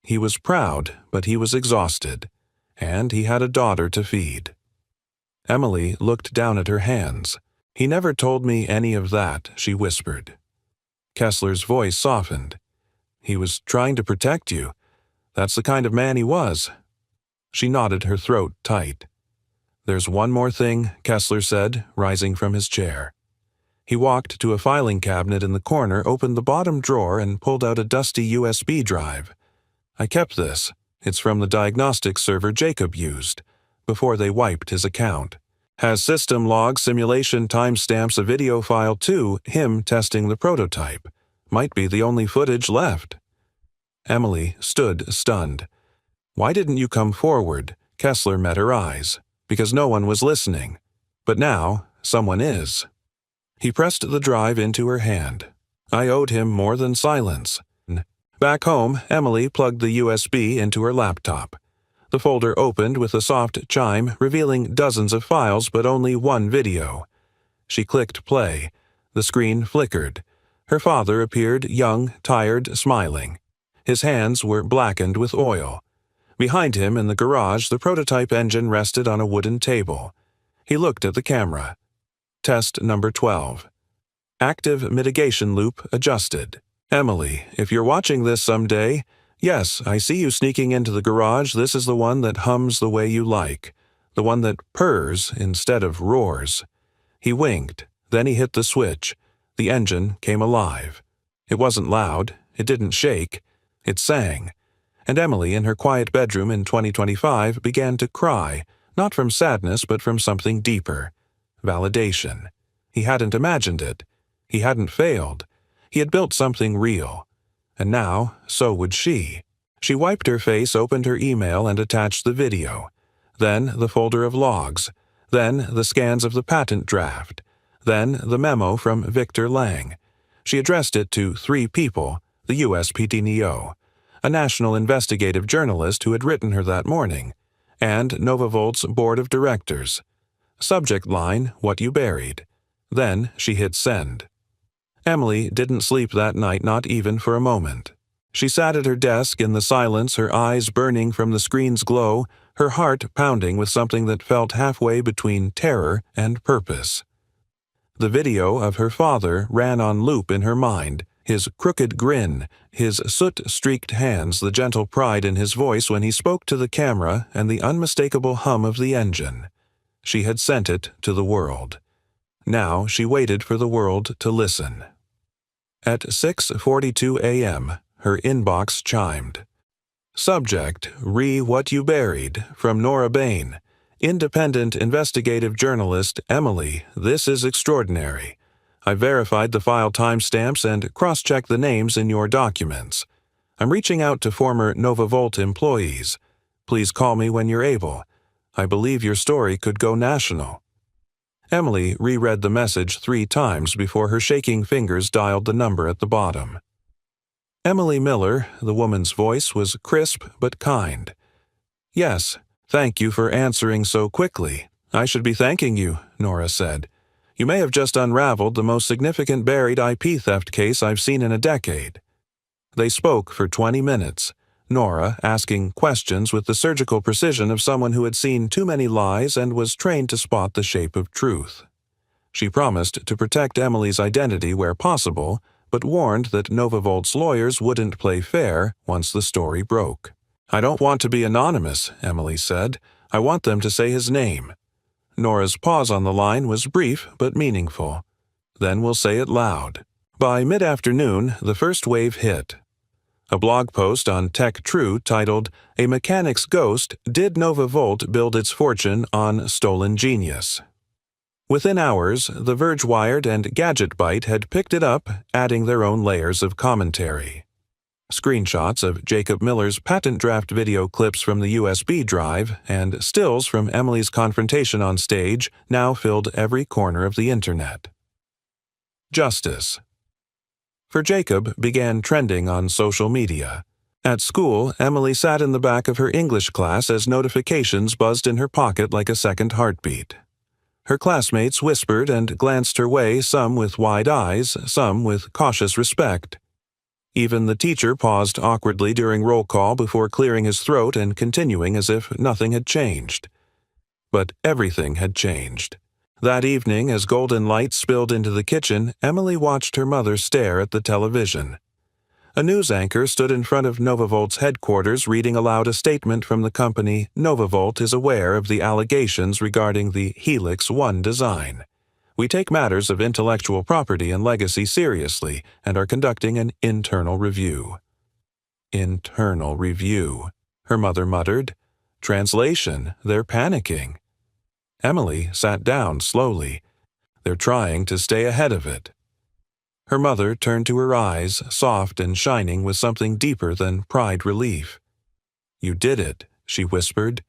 He was proud, but he was exhausted, and he had a daughter to feed. Emily looked down at her hands. "He never told me any of that," she whispered. Kessler's voice softened. "He was trying to protect you. That's the kind of man he was." She knotted her throat tight. "There's one more thing," Kessler said, rising from his chair. He walked to a filing cabinet in the corner, opened the bottom drawer, and pulled out a dusty USB drive. "I kept this. It's from the diagnostic server Jacob used, before they wiped his account. Has system log simulation timestamps a video file too, him testing the prototype. Might be the only footage left." Emily stood stunned. "Why didn't you come forward?" Kessler met her eyes. "Because no one was listening. But now, someone is." He pressed the drive into her hand. "I owed him more than silence." Back home, Emily plugged the USB into her laptop. The folder opened with a soft chime revealing dozens of files but only one video. She clicked play. The screen flickered. Her father appeared, young, tired, smiling. His hands were blackened with oil. Behind him in the garage, the prototype engine rested on a wooden table. He looked at the camera. Test number 12. Active mitigation loop adjusted. "Emily, if you're watching this someday, yes, I see you sneaking into the garage. This is the one that hums the way you like. The one that purrs instead of roars." He winked. Then he hit the switch. The engine came alive. It wasn't loud. It didn't shake. It sang. And Emily, in her quiet bedroom in 2025, began to cry, not from sadness but from something deeper. Validation. He hadn't imagined it. He hadn't failed. He had built something real. And now, so would she. She wiped her face, opened her email, and attached the video. Then the folder of logs. Then the scans of the patent draft. Then the memo from Victor Lang. She addressed it to 3 people, the USPTNO, a national investigative journalist who had written her that morning, and NovaVolt's board of directors. Subject line, "What you buried." Then she hit send. Emily didn't sleep that night, not even for a moment. She sat at her desk in the silence, her eyes burning from the screen's glow, her heart pounding with something that felt halfway between terror and purpose. The video of her father ran on loop in her mind, his crooked grin, his soot-streaked hands, the gentle pride in his voice when he spoke to the camera, and the unmistakable hum of the engine. She had sent it to the world. Now she waited for the world to listen. At 6:42 a.m., her inbox chimed. Subject, What You Buried, from Nora Bain. Independent investigative journalist Emily, this is extraordinary. I verified the file timestamps and cross-checked the names in your documents. I'm reaching out to former NovaVolt employees. Please call me when you're able. I believe your story could go national. Emily reread the message 3 times before her shaking fingers dialed the number at the bottom. Emily Miller, the woman's voice was crisp but kind. Yes, thank you for answering so quickly. I should be thanking you, Nora said. You may have just unraveled the most significant buried IP theft case I've seen in a decade. They spoke for 20 minutes, Nora asking questions with the surgical precision of someone who had seen too many lies and was trained to spot the shape of truth. She promised to protect Emily's identity where possible, but warned that NovaVolt's lawyers wouldn't play fair once the story broke. I don't want to be anonymous, Emily said. I want them to say his name. Nora's pause on the line was brief but meaningful. Then we'll say it loud. By mid-afternoon, the first wave hit. A blog post on TechTrue titled, A Mechanic's Ghost, Did NovaVolt Build Its Fortune on Stolen Genius? Within hours, The Verge Wired and GadgetByte had picked it up, adding their own layers of commentary. Screenshots of Jacob Miller's patent draft video clips from the USB drive and stills from Emily's confrontation on stage now filled every corner of the internet. Justice. For Jacob began trending on social media. At school, Emily sat in the back of her English class as notifications buzzed in her pocket like a second heartbeat. Her classmates whispered and glanced her way, some with wide eyes, some with cautious respect. Even the teacher paused awkwardly during roll call before clearing his throat and continuing as if nothing had changed. But everything had changed. That evening, as golden light spilled into the kitchen, Emily watched her mother stare at the television. A news anchor stood in front of NovaVolt's headquarters reading aloud a statement from the company. NovaVolt is aware of the allegations regarding the Helix 1 design. We take matters of intellectual property and legacy seriously and are conducting an internal review. Internal review, her mother muttered. Translation, they're panicking. Emily sat down slowly. They're trying to stay ahead of it. Her mother turned to her eyes, soft and shining with something deeper than pride relief. You did it, she whispered.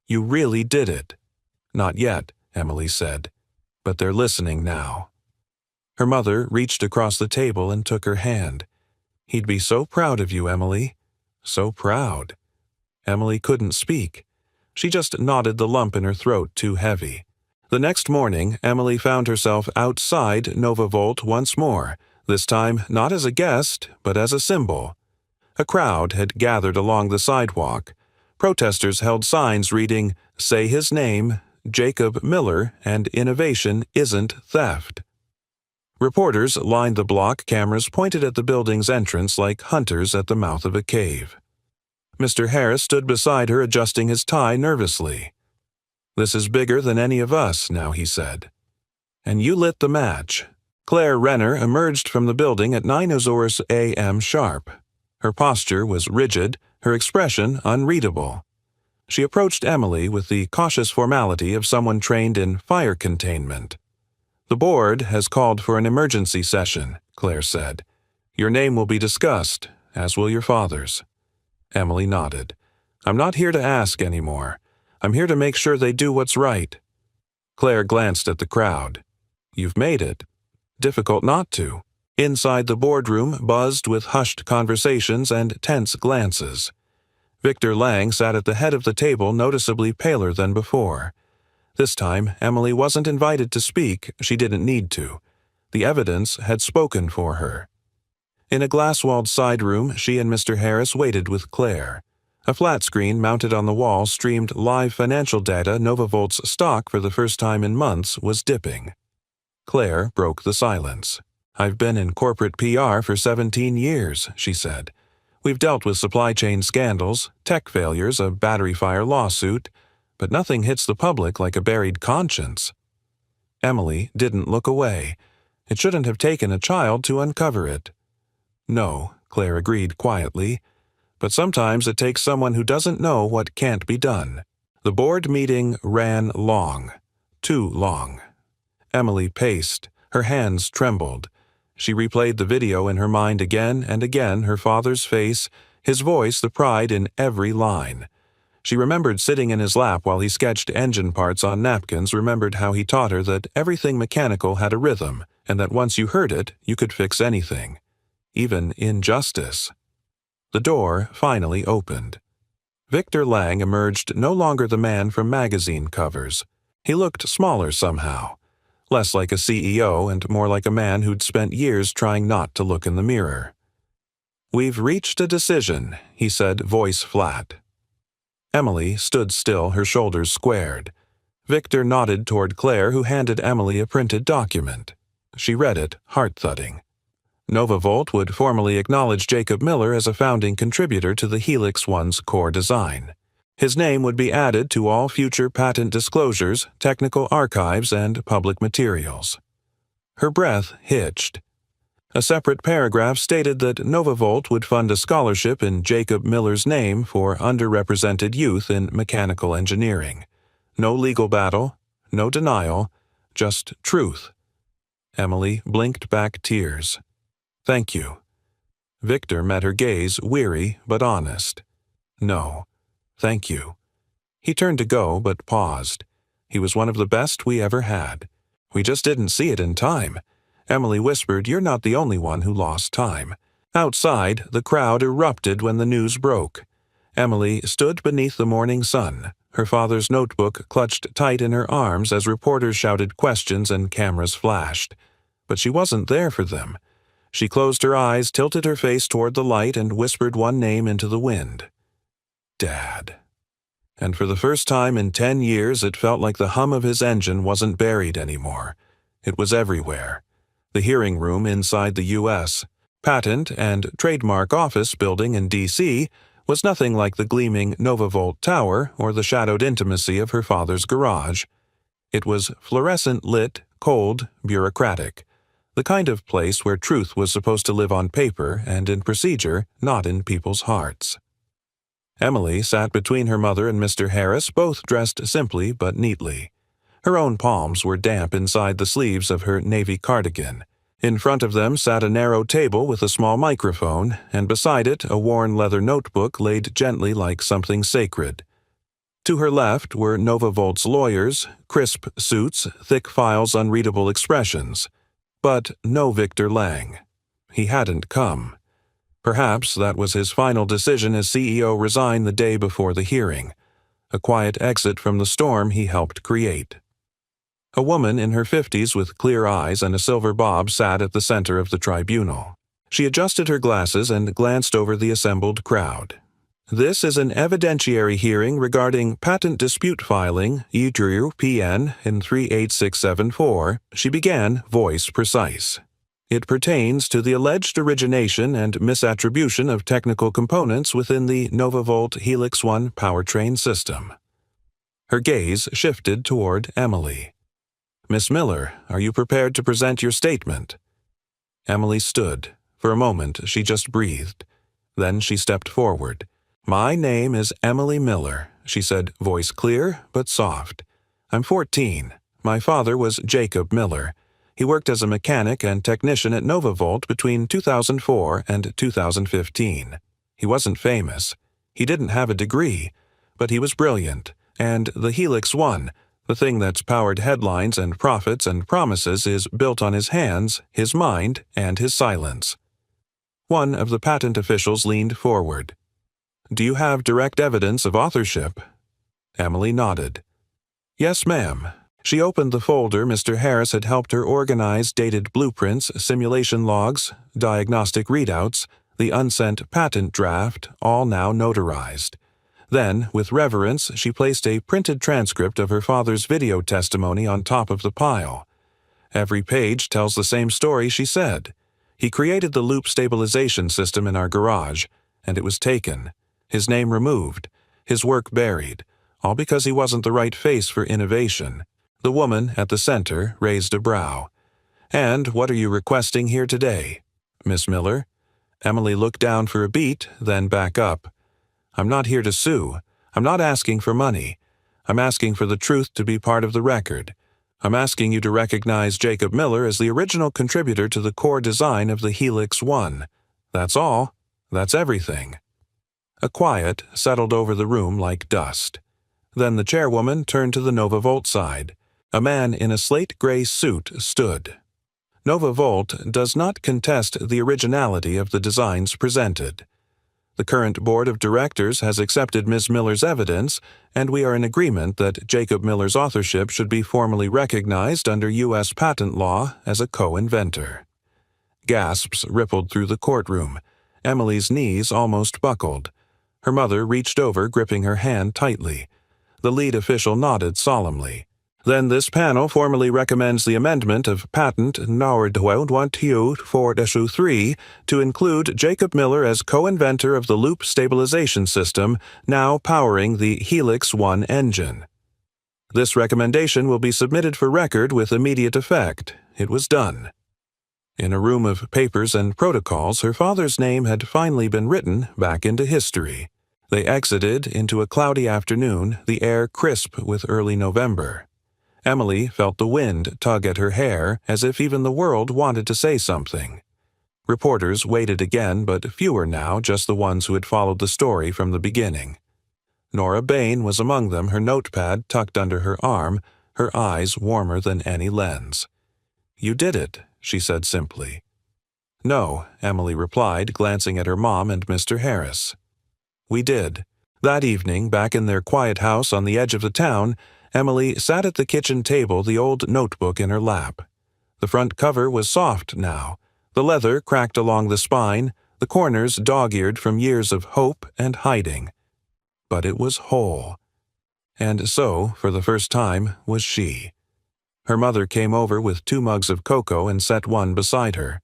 You really did it. Not yet, Emily said, but they're listening now. Her mother reached across the table and took her hand. He'd be so proud of you, Emily. So proud. Emily couldn't speak. She just nodded, the lump in her throat too heavy. The next morning, Emily found herself outside NovaVolt once more, this time not as a guest, but as a symbol. A crowd had gathered along the sidewalk. Protesters held signs reading, "Say his name, Jacob Miller, and innovation isn't theft." Reporters lined the block, cameras pointed at the building's entrance like hunters at the mouth of a cave. Mr. Harris stood beside her, adjusting his tie nervously. "This is bigger than any of us now," he said. "And you lit the match." Claire Renner emerged from the building at 9 a.m. sharp. Her posture was rigid, her expression unreadable. She approached Emily with the cautious formality of someone trained in fire containment. "The board has called for an emergency session," Claire said. "Your name will be discussed, as will your father's." Emily nodded. "I'm not here to ask anymore. I'm here to make sure they do what's right." Claire glanced at the crowd. "You've made it. Difficult not to." Inside the boardroom buzzed with hushed conversations and tense glances. Victor Lang sat at the head of the table, noticeably paler than before. This time, Emily wasn't invited to speak. She didn't need to. The evidence had spoken for her. In a glass-walled side room, she and Mr. Harris waited with Claire. A flat screen mounted on the wall streamed live financial data. NovaVolt's stock, for the first time in months, was dipping. Claire broke the silence. "I've been in corporate PR for 17 years, she said. "We've dealt with supply chain scandals, tech failures, a battery fire lawsuit, but nothing hits the public like a buried conscience." Emily didn't look away. It shouldn't have taken a child to uncover it. "No," Claire agreed quietly, "but sometimes it takes someone who doesn't know what can't be done." The board meeting ran long. Too long. Emily paced. Her hands trembled. She replayed the video in her mind again and again, her father's face, his voice, the pride in every line. She remembered sitting in his lap while he sketched engine parts on napkins, remembered how he taught her that everything mechanical had a rhythm, and that once you heard it, you could fix anything. Even injustice. The door finally opened. Victor Lang emerged, no longer the man from magazine covers. He looked smaller somehow. Less like a CEO and more like a man who'd spent years trying not to look in the mirror. "We've reached a decision," he said, voice flat. Emily stood still, her shoulders squared. Victor nodded toward Claire, who handed Emily a printed document. She read it, heart-thudding. NovaVolt would formally acknowledge Jacob Miller as a founding contributor to the Helix 1's core design. His name would be added to all future patent disclosures, technical archives, and public materials. Her breath hitched. A separate paragraph stated that NovaVolt would fund a scholarship in Jacob Miller's name for underrepresented youth in mechanical engineering. No legal battle, no denial, just truth. Emily blinked back tears. "Thank you." Victor met her gaze, weary but honest. "No. Thank you." He turned to go, but paused. "He was one of the best we ever had. We just didn't see it in time." Emily whispered, "You're not the only one who lost time. Outside, the crowd erupted when the news broke. Emily stood beneath the morning sun, her father's notebook clutched tight in her arms as reporters shouted questions and cameras flashed. But she wasn't there for them. She closed her eyes, tilted her face toward the light, and whispered one name into the wind. Dad. And for the first time in 10 years, it felt like the hum of his engine wasn't buried anymore. It was everywhere. The hearing room inside the U.S. Patent and Trademark Office building in D.C. was nothing like the gleaming NovaVolt Tower or the shadowed intimacy of her father's garage. It was fluorescent lit, cold, bureaucratic. The kind of place where truth was supposed to live on paper and in procedure, not in people's hearts. Emily sat between her mother and Mr. Harris, both dressed simply but neatly. Her own palms were damp inside the sleeves of her navy cardigan. In front of them sat a narrow table with a small microphone, and beside it a worn leather notebook laid gently like something sacred. To her left were NovaVolt's lawyers, crisp suits, thick files, unreadable expressions. But no Victor Lang. He hadn't come. Perhaps that was his final decision as CEO resigned the day before the hearing, a quiet exit from the storm he helped create. A woman in her 50s with clear eyes and a silver bob sat at the center of the tribunal. She adjusted her glasses and glanced over the assembled crowd. This is an evidentiary hearing regarding patent dispute filing E-PN in 38674, she began, voice precise. It pertains to the alleged origination and misattribution of technical components within the NovaVolt Helix 1 powertrain system. Her gaze shifted toward Emily. Miss Miller, are you prepared to present your statement? Emily stood. For a moment, she just breathed. Then she stepped forward. My name is Emily Miller, she said, voice clear but soft. I'm 14. My father was Jacob Miller. He worked as a mechanic and technician at NovaVolt between 2004 and 2015. He wasn't famous. He didn't have a degree, but he was brilliant. And the Helix 1, the thing that's powered headlines and profits and promises, is built on his hands, his mind, and his silence. One of the patent officials leaned forward. Do you have direct evidence of authorship? Emily nodded. Yes, ma'am. She opened the folder Mr. Harris had helped her organize, dated blueprints, simulation logs, diagnostic readouts, the unsent patent draft, all now notarized. Then, with reverence, she placed a printed transcript of her father's video testimony on top of the pile. Every page tells the same story, she said. He created the loop stabilization system in our garage, and it was taken. His name removed, his work buried, all because he wasn't the right face for innovation. The woman at the center raised a brow. And what are you requesting here today, Miss Miller? Emily looked down for a beat, then back up. I'm not here to sue. I'm not asking for money. I'm asking for the truth to be part of the record. I'm asking you to recognize Jacob Miller as the original contributor to the core design of the Helix 1. That's all. That's everything. A quiet settled over the room like dust. Then the chairwoman turned to the NovaVolt side. A man in a slate-gray suit stood. NovaVolt does not contest the originality of the designs presented. The current board of directors has accepted Ms. Miller's evidence, and we are in agreement that Jacob Miller's authorship should be formally recognized under U.S. patent law as a co-inventor. Gasps rippled through the courtroom. Emily's knees almost buckled. Her mother reached over, gripping her hand tightly. The lead official nodded solemnly. Then this panel formally recommends the amendment of Patent No. 1224-3 to include Jacob Miller as co-inventor of the loop stabilization system now powering the Helix 1 engine. This recommendation will be submitted for record with immediate effect. It was done. In a room of papers and protocols, her father's name had finally been written back into history. They exited into a cloudy afternoon, the air crisp with early November. Emily felt the wind tug at her hair as if even the world wanted to say something. Reporters waited again, but fewer now, just the ones who had followed the story from the beginning. Nora Bain was among them, her notepad tucked under her arm, her eyes warmer than any lens. You did it, she said simply. No, Emily replied, glancing at her mom and Mr. Harris. We did. That evening, back in their quiet house on the edge of the town, Emily sat at the kitchen table, the old notebook in her lap. The front cover was soft now, the leather cracked along the spine, the corners dog-eared from years of hope and hiding. But it was whole. And so, for the first time, was she. Her mother came over with 2 mugs of cocoa and set one beside her.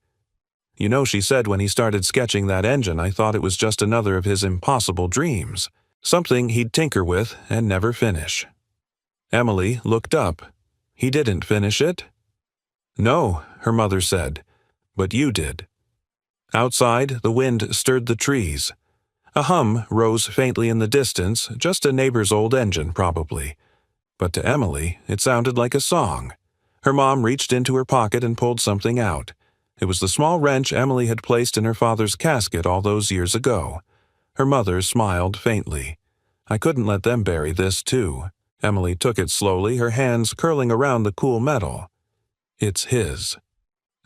You know, she said when he started sketching that engine, I thought it was just another of his impossible dreams, something he'd tinker with and never finish. Emily looked up. He didn't finish it? No, her mother said, but you did. Outside, the wind stirred the trees. A hum rose faintly in the distance, just a neighbor's old engine, probably. But to Emily, it sounded like a song. Her mom reached into her pocket and pulled something out. It was the small wrench Emily had placed in her father's casket all those years ago. Her mother smiled faintly. I couldn't let them bury this, too. Emily took it slowly, her hands curling around the cool metal. It's his.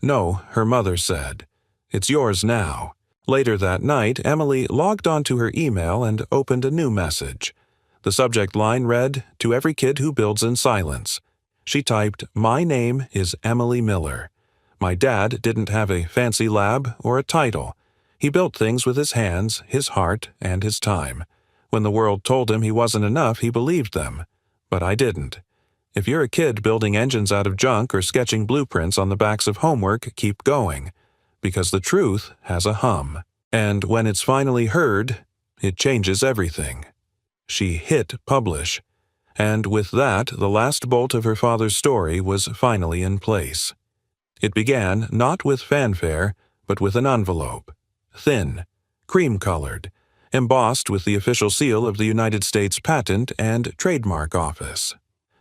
No, her mother said. It's yours now. Later that night, Emily logged onto her email and opened a new message. The subject line read, "To every kid who builds in silence." She typed, "My name is Emily Miller. My dad didn't have a fancy lab or a title. He built things with his hands, his heart, and his time. When the world told him he wasn't enough, he believed them. But I didn't. If you're a kid building engines out of junk or sketching blueprints on the backs of homework, keep going. Because the truth has a hum. And when it's finally heard, it changes everything." She hit publish. And with that, the last bolt of her father's story was finally in place. It began not with fanfare, but with an envelope. Thin, cream-colored, embossed with the official seal of the United States Patent and Trademark Office.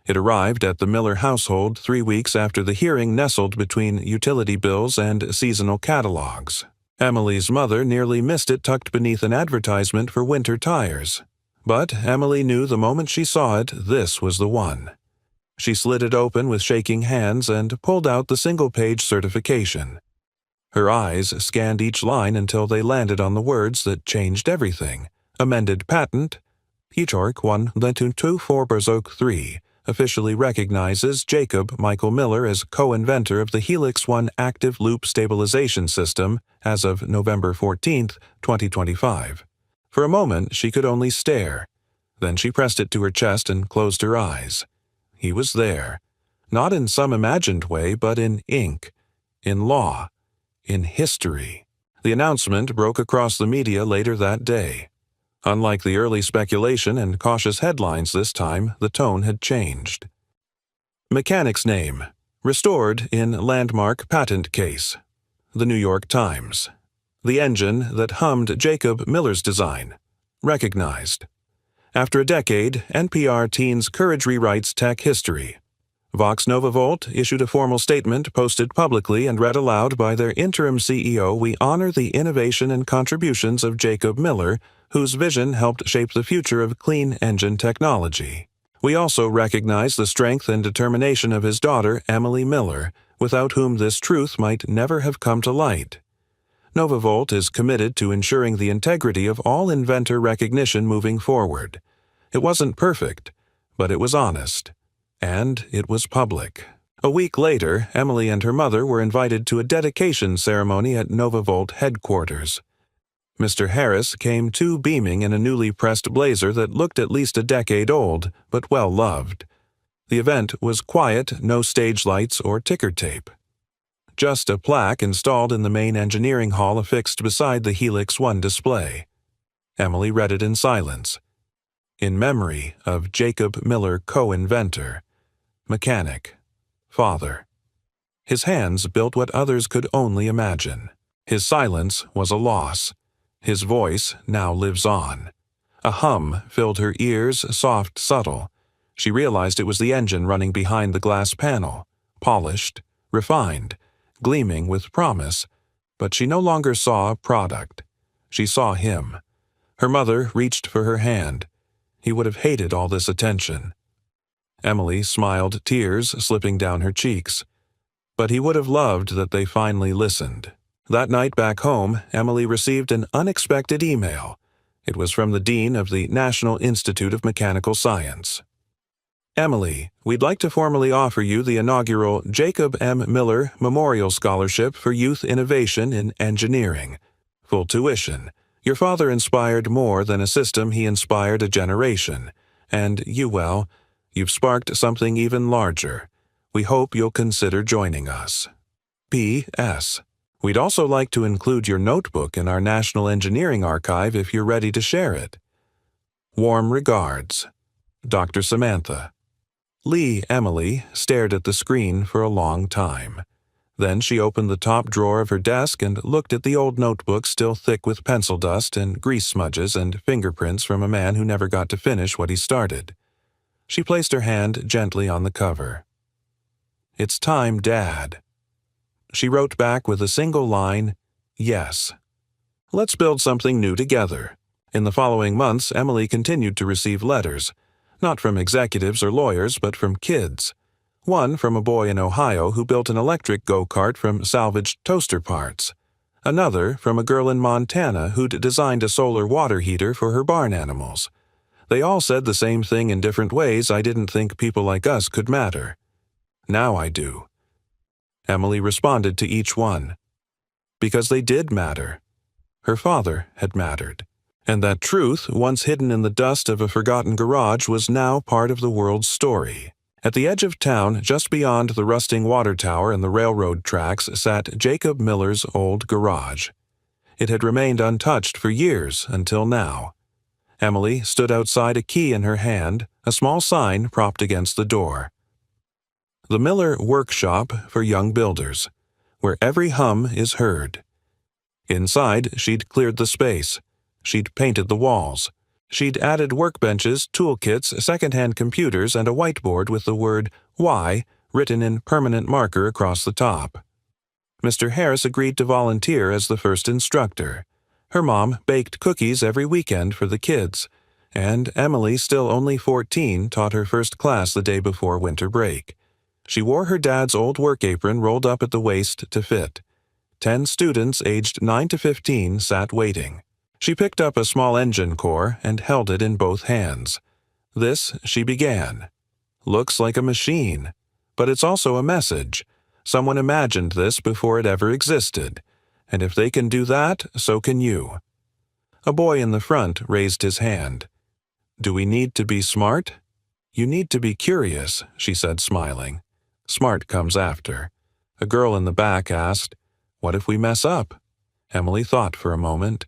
It arrived at the Miller household 3 weeks after the hearing nestled between utility bills and seasonal catalogs. Emily's mother nearly missed it tucked beneath an advertisement for winter tires. But Emily knew the moment she saw it, this was the one. She slid it open with shaking hands and pulled out the single-page certification. Her eyes scanned each line until they landed on the words that changed everything. Amended patent, Hetork 1.224/3, officially recognizes Jacob Michael Miller as co-inventor of the Helix 1 active loop stabilization system as of November 14, 2025. For a moment, she could only stare. Then she pressed it to her chest and closed her eyes. He was there. Not in some imagined way, but in ink, in law, in history. The announcement broke across the media later that day. Unlike the early speculation and cautious headlines this time, the tone had changed. Mechanic's name, restored in landmark patent case. The New York Times. The engine that hummed Jacob Miller's design. Recognized. After a decade, NPR Teens Courage Rewrites Tech History. Vox Nova Volt issued a formal statement posted publicly and read aloud by their interim CEO. We honor the innovation and contributions of Jacob Miller, whose vision helped shape the future of clean engine technology. We also recognize the strength and determination of his daughter, Emily Miller, without whom this truth might never have come to light. NovaVolt is committed to ensuring the integrity of all inventor recognition moving forward. It wasn't perfect, but it was honest. And it was public. A week later, Emily and her mother were invited to a dedication ceremony at NovaVolt headquarters. Mr. Harris came too beaming in a newly pressed blazer that looked at least a decade old, but well loved. The event was quiet, no stage lights or ticker tape. Just a plaque installed in the main engineering hall affixed beside the Helix 1 display. Emily read it in silence. In memory of Jacob Miller, co-inventor, mechanic, father. His hands built what others could only imagine. His silence was a loss. His voice now lives on. A hum filled her ears, soft, subtle. She realized it was the engine running behind the glass panel, polished, refined, gleaming with promise, but she no longer saw a product. She saw him. Her mother reached for her hand. He would have hated all this attention. Emily smiled, tears slipping down her cheeks. But he would have loved that they finally listened. That night back home, Emily received an unexpected email. It was from the Dean of the National Institute of Mechanical Science. Emily, we'd like to formally offer you the inaugural Jacob M. Miller Memorial Scholarship for Youth Innovation in Engineering. Full tuition. Your father inspired more than a system, he inspired a generation. And you've sparked something even larger. We hope you'll consider joining us. P.S. We'd also like to include your notebook in our National Engineering Archive if you're ready to share it. Warm regards, Dr. Samantha. Lee Emily stared at the screen for a long time. Then she opened the top drawer of her desk and looked at the old notebook still thick with pencil dust and grease smudges and fingerprints from a man who never got to finish what he started. She placed her hand gently on the cover. "It's time, Dad." She wrote back with a single line, "Yes. Let's build something new together." In the following months, Emily continued to receive letters, not from executives or lawyers, but from kids. One from a boy in Ohio who built an electric go-kart from salvaged toaster parts. Another from a girl in Montana who'd designed a solar water heater for her barn animals. They all said the same thing in different ways. I didn't think people like us could matter. Now I do. Emily responded to each one. Because they did matter. Her father had mattered. And that truth, once hidden in the dust of a forgotten garage, was now part of the world's story. At the edge of town, just beyond the rusting water tower and the railroad tracks, sat Jacob Miller's old garage. It had remained untouched for years until now. Emily stood outside, a key in her hand, a small sign propped against the door. The Miller Workshop for Young Builders, where every hum is heard. Inside, she'd cleared the space. She'd painted the walls. She'd added workbenches, toolkits, second-hand computers, and a whiteboard with the word "Y" written in permanent marker across the top. Mr. Harris agreed to volunteer as the first instructor. Her mom baked cookies every weekend for the kids, and Emily, still only 14, taught her first class the day before winter break. She wore her dad's old work apron rolled up at the waist to fit. 10 students aged 9 to 15 sat waiting. She picked up a small engine core and held it in both hands. This, she began. Looks like a machine, but it's also a message. Someone imagined this before it ever existed, and if they can do that, so can you. A boy in the front raised his hand. "Do we need to be smart?" "You need to be curious," she said, smiling. "Smart comes after." A girl in the back asked, "What if we mess up?" Emily thought for a moment.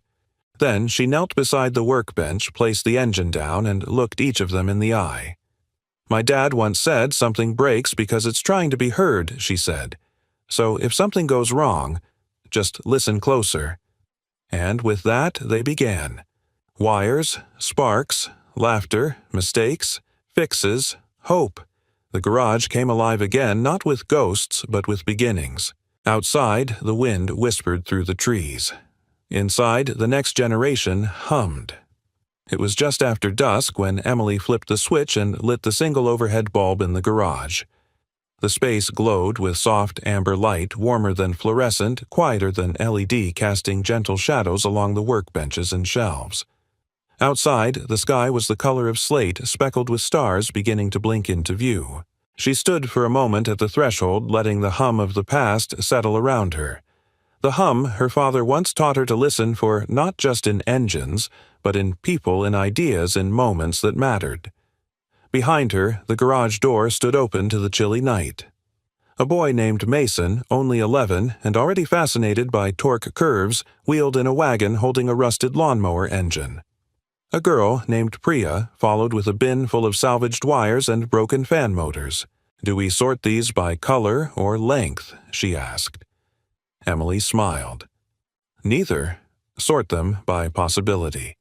Then she knelt beside the workbench, placed the engine down, and looked each of them in the eye. "My dad once said something breaks because it's trying to be heard," she said. "So if something goes wrong, just listen closer." And with that, they began. Wires, sparks, laughter, mistakes, fixes, hope. The garage came alive again, not with ghosts, but with beginnings. Outside, the wind whispered through the trees. Inside, the next generation hummed. It was just after dusk when Emily flipped the switch and lit the single overhead bulb in the garage. The space glowed with soft amber light, warmer than fluorescent, quieter than LED, casting gentle shadows along the workbenches and shelves. Outside, the sky was the color of slate, speckled with stars beginning to blink into view. She stood for a moment at the threshold, letting the hum of the past settle around her. The hum her father once taught her to listen for, not just in engines, but in people, in ideas, in moments that mattered. Behind her, the garage door stood open to the chilly night. A boy named Mason, only 11, and already fascinated by torque curves, wheeled in a wagon holding a rusted lawnmower engine. A girl named Priya followed with a bin full of salvaged wires and broken fan motors. "Do we sort these by color or length?" she asked. Emily smiled. "Neither. Sort them by possibility."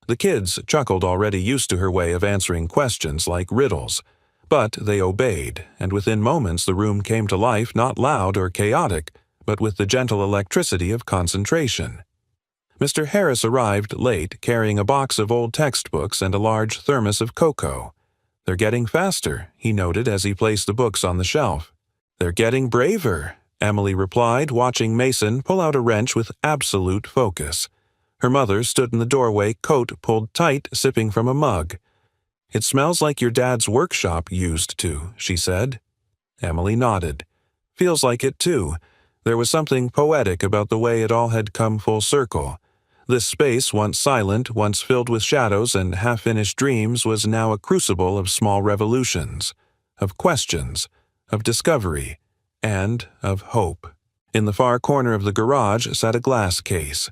The kids chuckled, already used to her way of answering questions like riddles. But they obeyed, and within moments the room came to life, not loud or chaotic, but with the gentle electricity of concentration. Mr. Harris arrived late, carrying a box of old textbooks and a large thermos of cocoa. "They're getting faster," he noted as he placed the books on the shelf. "They're getting braver," Emily replied, watching Mason pull out a wrench with absolute focus. Her mother stood in the doorway, coat pulled tight, sipping from a mug. "It smells like your dad's workshop used to," she said. Emily nodded. "Feels like it, too." There was something poetic about the way it all had come full circle. This space, once silent, once filled with shadows and half-finished dreams, was now a crucible of small revolutions, of questions, of discovery, and of hope. In the far corner of the garage sat a glass case.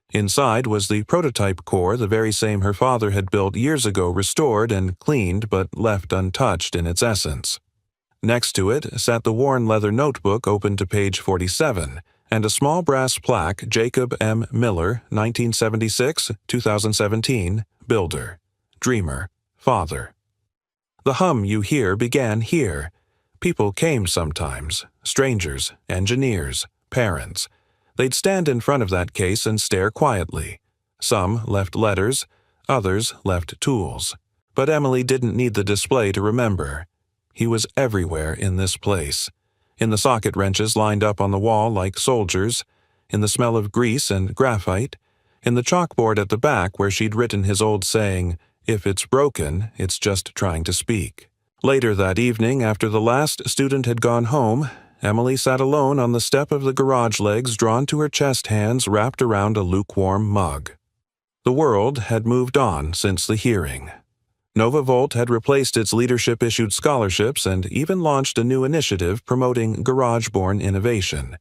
Inside was the prototype core, the very same her father had built years ago, restored and cleaned but left untouched in its essence. Next to it sat the worn leather notebook open to page 47, and a small brass plaque, Jacob M. Miller, 1976-2017, builder, dreamer, father. The hum you hear began here. People came sometimes, strangers, engineers, parents. They'd stand in front of that case and stare quietly. Some left letters, others left tools. But Emily didn't need the display to remember. He was everywhere in this place. In the socket wrenches lined up on the wall like soldiers, in the smell of grease and graphite, in the chalkboard at the back where she'd written his old saying, "If it's broken, it's just trying to speak." Later that evening, after the last student had gone home, Emily sat alone on the step of the garage, legs drawn to her chest, hands wrapped around a lukewarm mug. The world had moved on since the hearing. Nova Volt had replaced its leadership-issued scholarships and even launched a new initiative promoting garage-born innovation.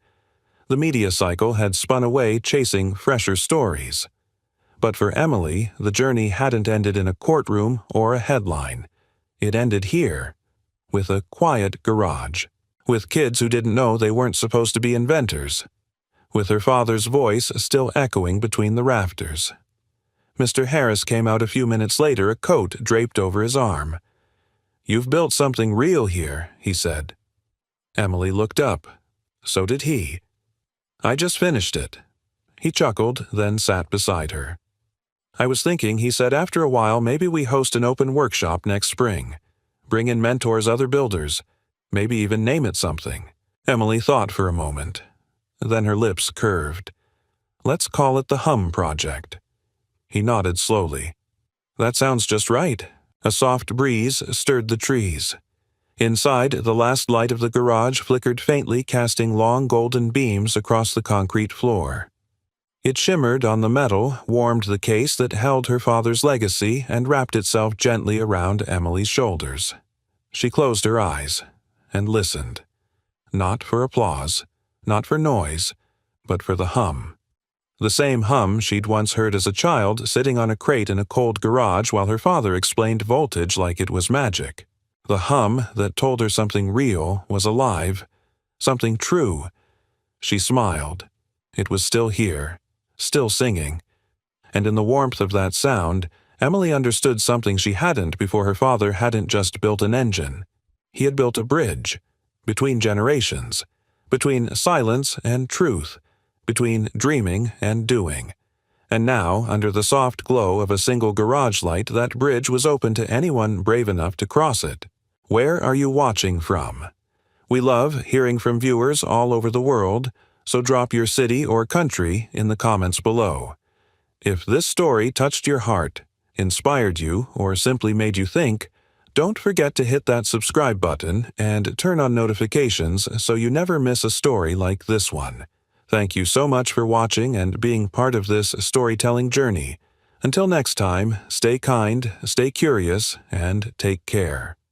The media cycle had spun away chasing fresher stories. But for Emily, the journey hadn't ended in a courtroom or a headline. It ended here, with a quiet garage, with kids who didn't know they weren't supposed to be inventors, with her father's voice still echoing between the rafters. Mr. Harris came out a few minutes later, a coat draped over his arm. "You've built something real here," he said. Emily looked up. So did he. "I just finished it." He chuckled, then sat beside her. "I was thinking," he said, "after a while maybe we host an open workshop next spring. Bring in mentors, other builders. Maybe even name it something." Emily thought for a moment. Then her lips curved. "Let's call it the Hum Project." He nodded slowly. "That sounds just right." A soft breeze stirred the trees. Inside, the last light of the garage flickered faintly, casting long golden beams across the concrete floor. It shimmered on the metal, warmed the case that held her father's legacy, and wrapped itself gently around Emily's shoulders. She closed her eyes and listened. Not for applause, not for noise, but for the hum. The same hum she'd once heard as a child, sitting on a crate in a cold garage while her father explained voltage like it was magic. The hum that told her something real was alive, something true. She smiled. It was still here, still singing. And in the warmth of that sound, Emily understood something she hadn't before. Her father hadn't just built an engine. He had built a bridge, between generations, between silence and truth, between dreaming and doing. And now, under the soft glow of a single garage light, that bridge was open to anyone brave enough to cross it. Where are you watching from? We love hearing from viewers all over the world, so drop your city or country in the comments below. If this story touched your heart, inspired you, or simply made you think, don't forget to hit that subscribe button and turn on notifications so you never miss a story like this one. Thank you so much for watching and being part of this storytelling journey. Until next time, stay kind, stay curious, and take care.